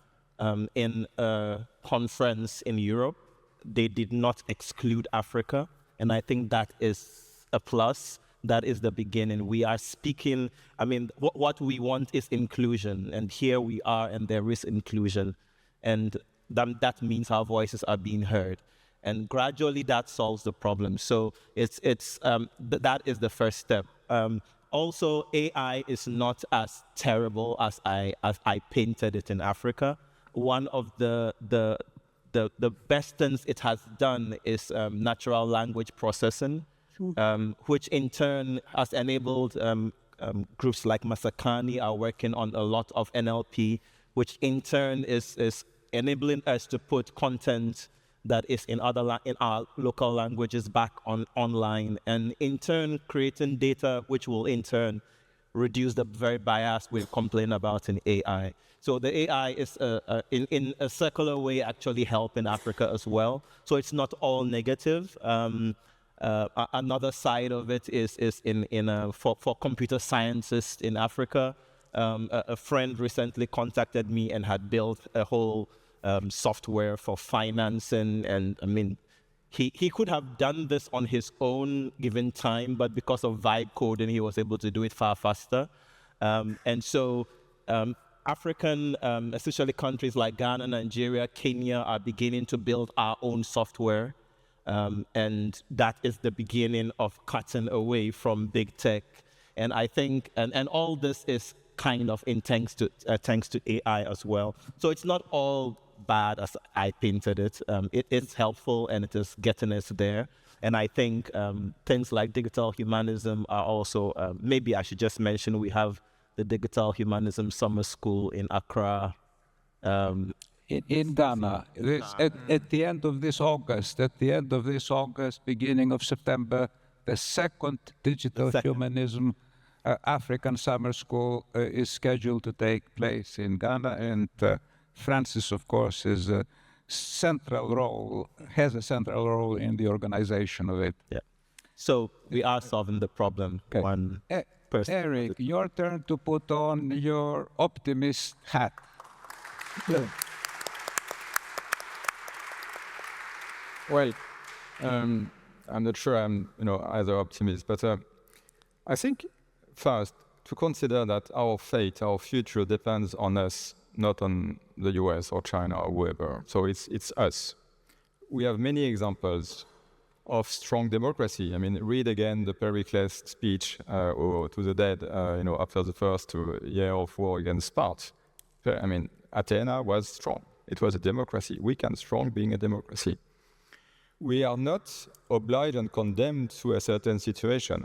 in a conference in Europe. They did not exclude Africa, and I think that is a plus. That is the beginning. We are speaking, I mean, what we want is inclusion, and here we are, and there is inclusion, and that means our voices are being heard. And gradually that solves the problem. So that is the first step. Also, AI is not as terrible as I painted it in Africa. One of the best things it has done is natural language processing, which in turn has enabled groups like Masakani are working on a lot of NLP, which in turn is enabling us to put content that is in our local languages back online, and in turn creating data which will in turn reduce the very bias we complain about in AI. So the AI is in a circular way actually helping Africa as well. So it's not all negative. Another side of it is for computer scientists in Africa. A friend recently contacted me and had built a whole software for financing, and I mean, he could have done this on his own given time, but because of vibe coding, he was able to do it far faster. And so African, especially countries like Ghana, Nigeria, Kenya, are beginning to build our own software. And that is the beginning of cutting away from big tech. And I think, and all this is kind of in thanks to AI as well. So it's not all bad as I painted it. It is helpful and it is getting us there. And I think things like digital humanism are also, maybe I should just mention, we have the Digital Humanism Summer School in Accra.
In Ghana, at the end of this August, beginning of September, the second Digital Humanism African Summer School is scheduled to take place in Ghana, and Francis, of course, has a central role in the organization of it.
Yeah. So we are solving the problem one person.
Eric, your turn to put on your optimist hat.
Well, I'm not sure I'm either optimist, but I think first to consider that our fate, our future depends on us, not on the US or China or whoever. So it's us. We have many examples of strong democracy. I mean, read again the Pericles speech to the dead, after the first year of war against Sparta. I mean, Athena was strong. It was a democracy. Weak and strong being a democracy. We are not obliged and condemned to a certain situation.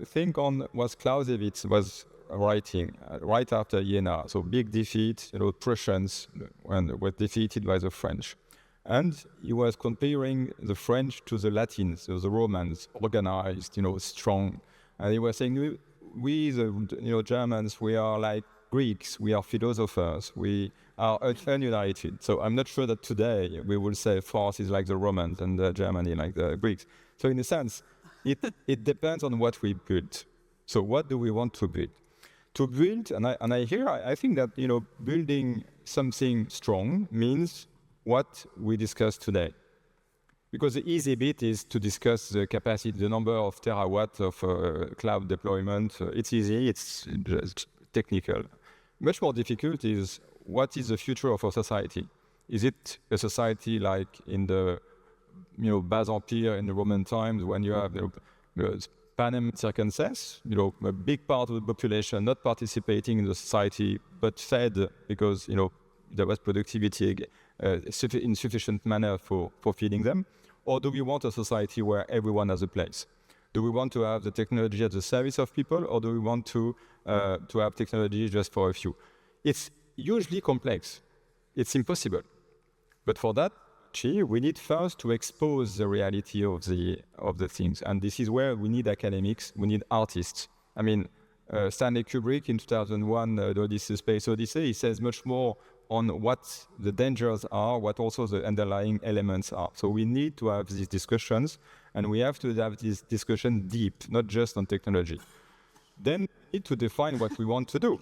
Think on what Clausewitz was writing right after Vienna. So big defeat, Prussians were defeated by the French. And he was comparing the French to the Latins, so the Romans, organized, strong. And he was saying, we the Germans, we are like Greeks, we are philosophers, we are ununited. So I'm not sure that today we will say France is like the Romans and Germany like the Greeks. So in a sense, it depends on what we build. So what do we want to build? To build, I think that building something strong means what we discussed today. Because the easy bit is to discuss the capacity, the number of terawatt of cloud deployment. It's easy, it's just technical. Much more difficult is what is the future of our society? Is it a society like in the Bas Empire in the Roman times when you have panem circenses, a big part of the population not participating in the society but fed because there was productivity in sufficient manner for feeding them? Or do we want a society where everyone has a place? Do we want to have the technology at the service of people, or do we want to have technology just for a few? It's hugely complex. It's impossible. But for that, we need first to expose the reality of the things. And this is where we need academics, we need artists. I mean, Stanley Kubrick in 2001, The Space Odyssey, he says much more on what the dangers are, what also the underlying elements are. So we need to have these discussions, and we have to have this discussion deep, not just on technology. Then we need to define what we want to do.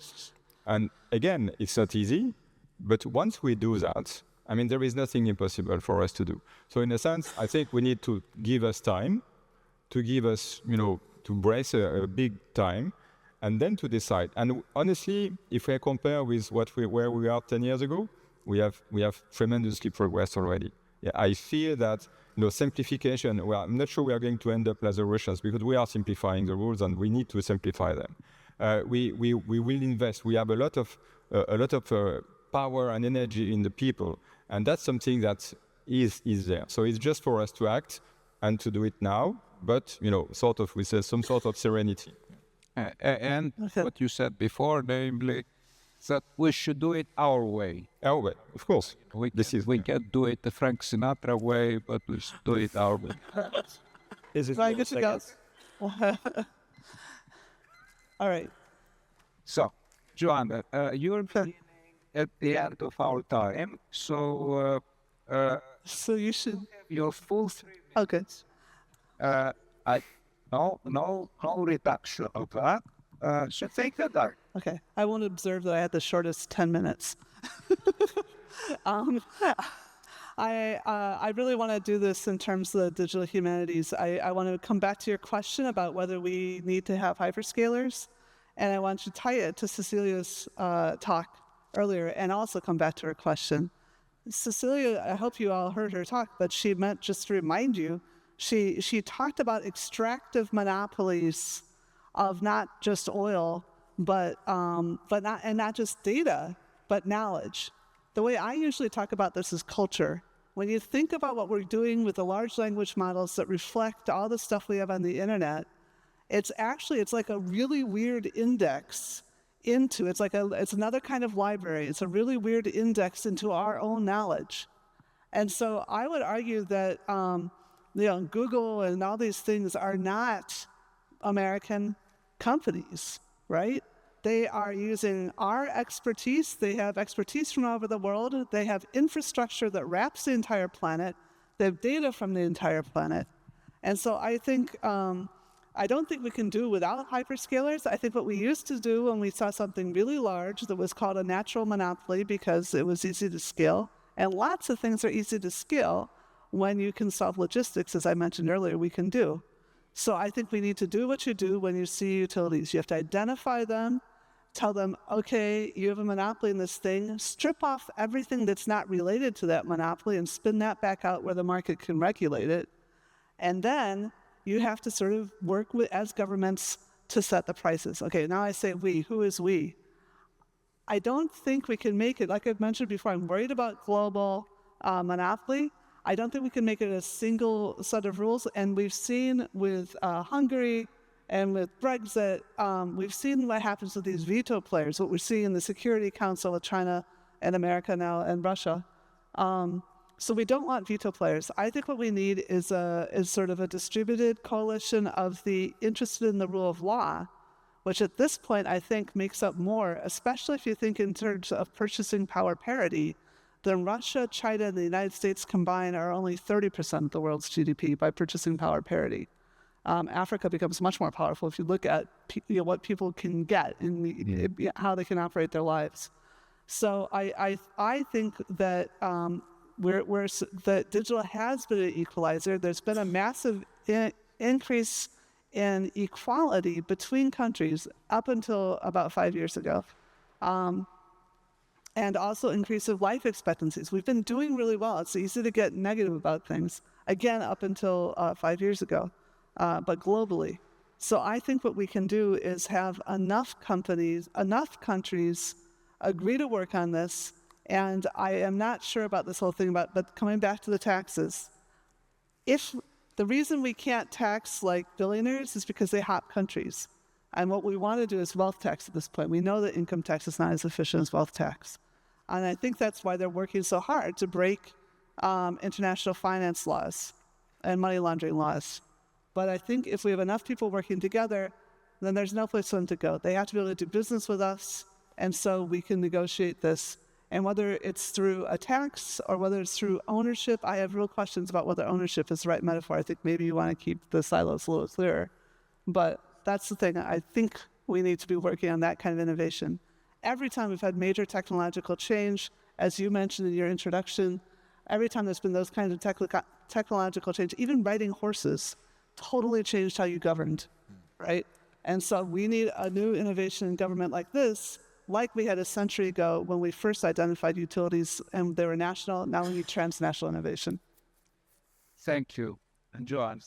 And again, it's not easy, but once we do that, I mean, there is nothing impossible for us to do. So in a sense, I think we need to give us time, to give us, to brace a big time, and then to decide. And honestly, if we compare with where we are 10 years ago, we have tremendously progressed already. Yeah, I feel that simplification. Well, I'm not sure we are going to end up as the Russians because we are simplifying the rules and we need to simplify them. We will invest. We have a lot of power and energy in the people, and that's something that is there. So it's just for us to act and to do it now, but sort of with some sort of serenity.
And what you said before, namely, that we should do it our way.
Our way, of course.
We can't do it the Frank Sinatra way, but we should do it our way.
Is it good to go? All right.
So, Joanna, you're beginning at the end of our time, so
so you should
have your full 3 minutes.
Okay.
No reduction of that. So take that out.
Okay. I want to observe that I had the shortest 10 minutes. I really want to do this in terms of the digital humanities. I want to come back to your question about whether we need to have hyperscalers, and I want to tie it to Cecilia's talk earlier, and also come back to her question. Cecilia, I hope you all heard her talk, but she meant, just to remind you, she talked about extractive monopolies of not just oil, but not just data, but knowledge. The way I usually talk about this is culture. When you think about what we're doing with the large language models that reflect all the stuff we have on the internet, it's like a really weird index into, it's another kind of library. It's a really weird index into our own knowledge. And so I would argue that Google and all these things are not American companies, right? They are using our expertise. They have expertise from all over the world. They have infrastructure that wraps the entire planet. They have data from the entire planet. And so I think, I don't think we can do without hyperscalers. I think what we used to do when we saw something really large that was called a natural monopoly because it was easy to scale, and lots of things are easy to scale when you can solve logistics, as I mentioned earlier, we can do. So I think we need to do what you do when you see utilities. You have to identify them, tell them, okay, you have a monopoly in this thing, strip off everything that's not related to that monopoly and spin that back out where the market can regulate it. And then you have to sort of work with, as governments, to set the prices. Okay, now I say we. Who is we? I don't think we can make it, like I've mentioned before, I'm worried about global monopoly. I don't think we can make it a single set of rules. And we've seen with Hungary and with Brexit, we've seen what happens with these veto players, what we're seeing in the Security Council with China and America now and Russia. So we don't want veto players. I think what we need is sort of a distributed coalition of the interested in the rule of law, which at this point I think makes up more, especially if you think in terms of purchasing power parity, then Russia, China, and the United States combined are only 30% of the world's GDP by purchasing power parity. Africa becomes much more powerful if you look at what people can get and how they can operate their lives. So I think that that digital has been an equalizer. There's been a massive increase in equality between countries up until about 5 years ago. And also increase of life expectancies. We've been doing really well. It's easy to get negative about things, again, up until 5 years ago, but globally. So I think what we can do is have enough countries agree to work on this. And I am not sure about this whole thing, but coming back to the taxes, if the reason we can't tax like billionaires is because they hop countries. And what we want to do is wealth tax at this point. We know that income tax is not as efficient as wealth tax. And I think that's why they're working so hard to break international finance laws and money laundering laws. But I think if we have enough people working together, then there's no place for them to go. They have to be able to do business with us, and so we can negotiate this. And whether it's through a tax or whether it's through ownership, I have real questions about whether ownership is the right metaphor. I think maybe you want to keep the silos a little clearer. But that's the thing. I think we need to be working on that kind of innovation. Every time we've had major technological change, as you mentioned in your introduction, every time there's been those kinds of technological change, even riding horses totally changed how you governed, right? And so we need a new innovation in government like this, like we had a century ago when we first identified utilities and they were national. Now we need transnational innovation.
Thank you. And Joanna.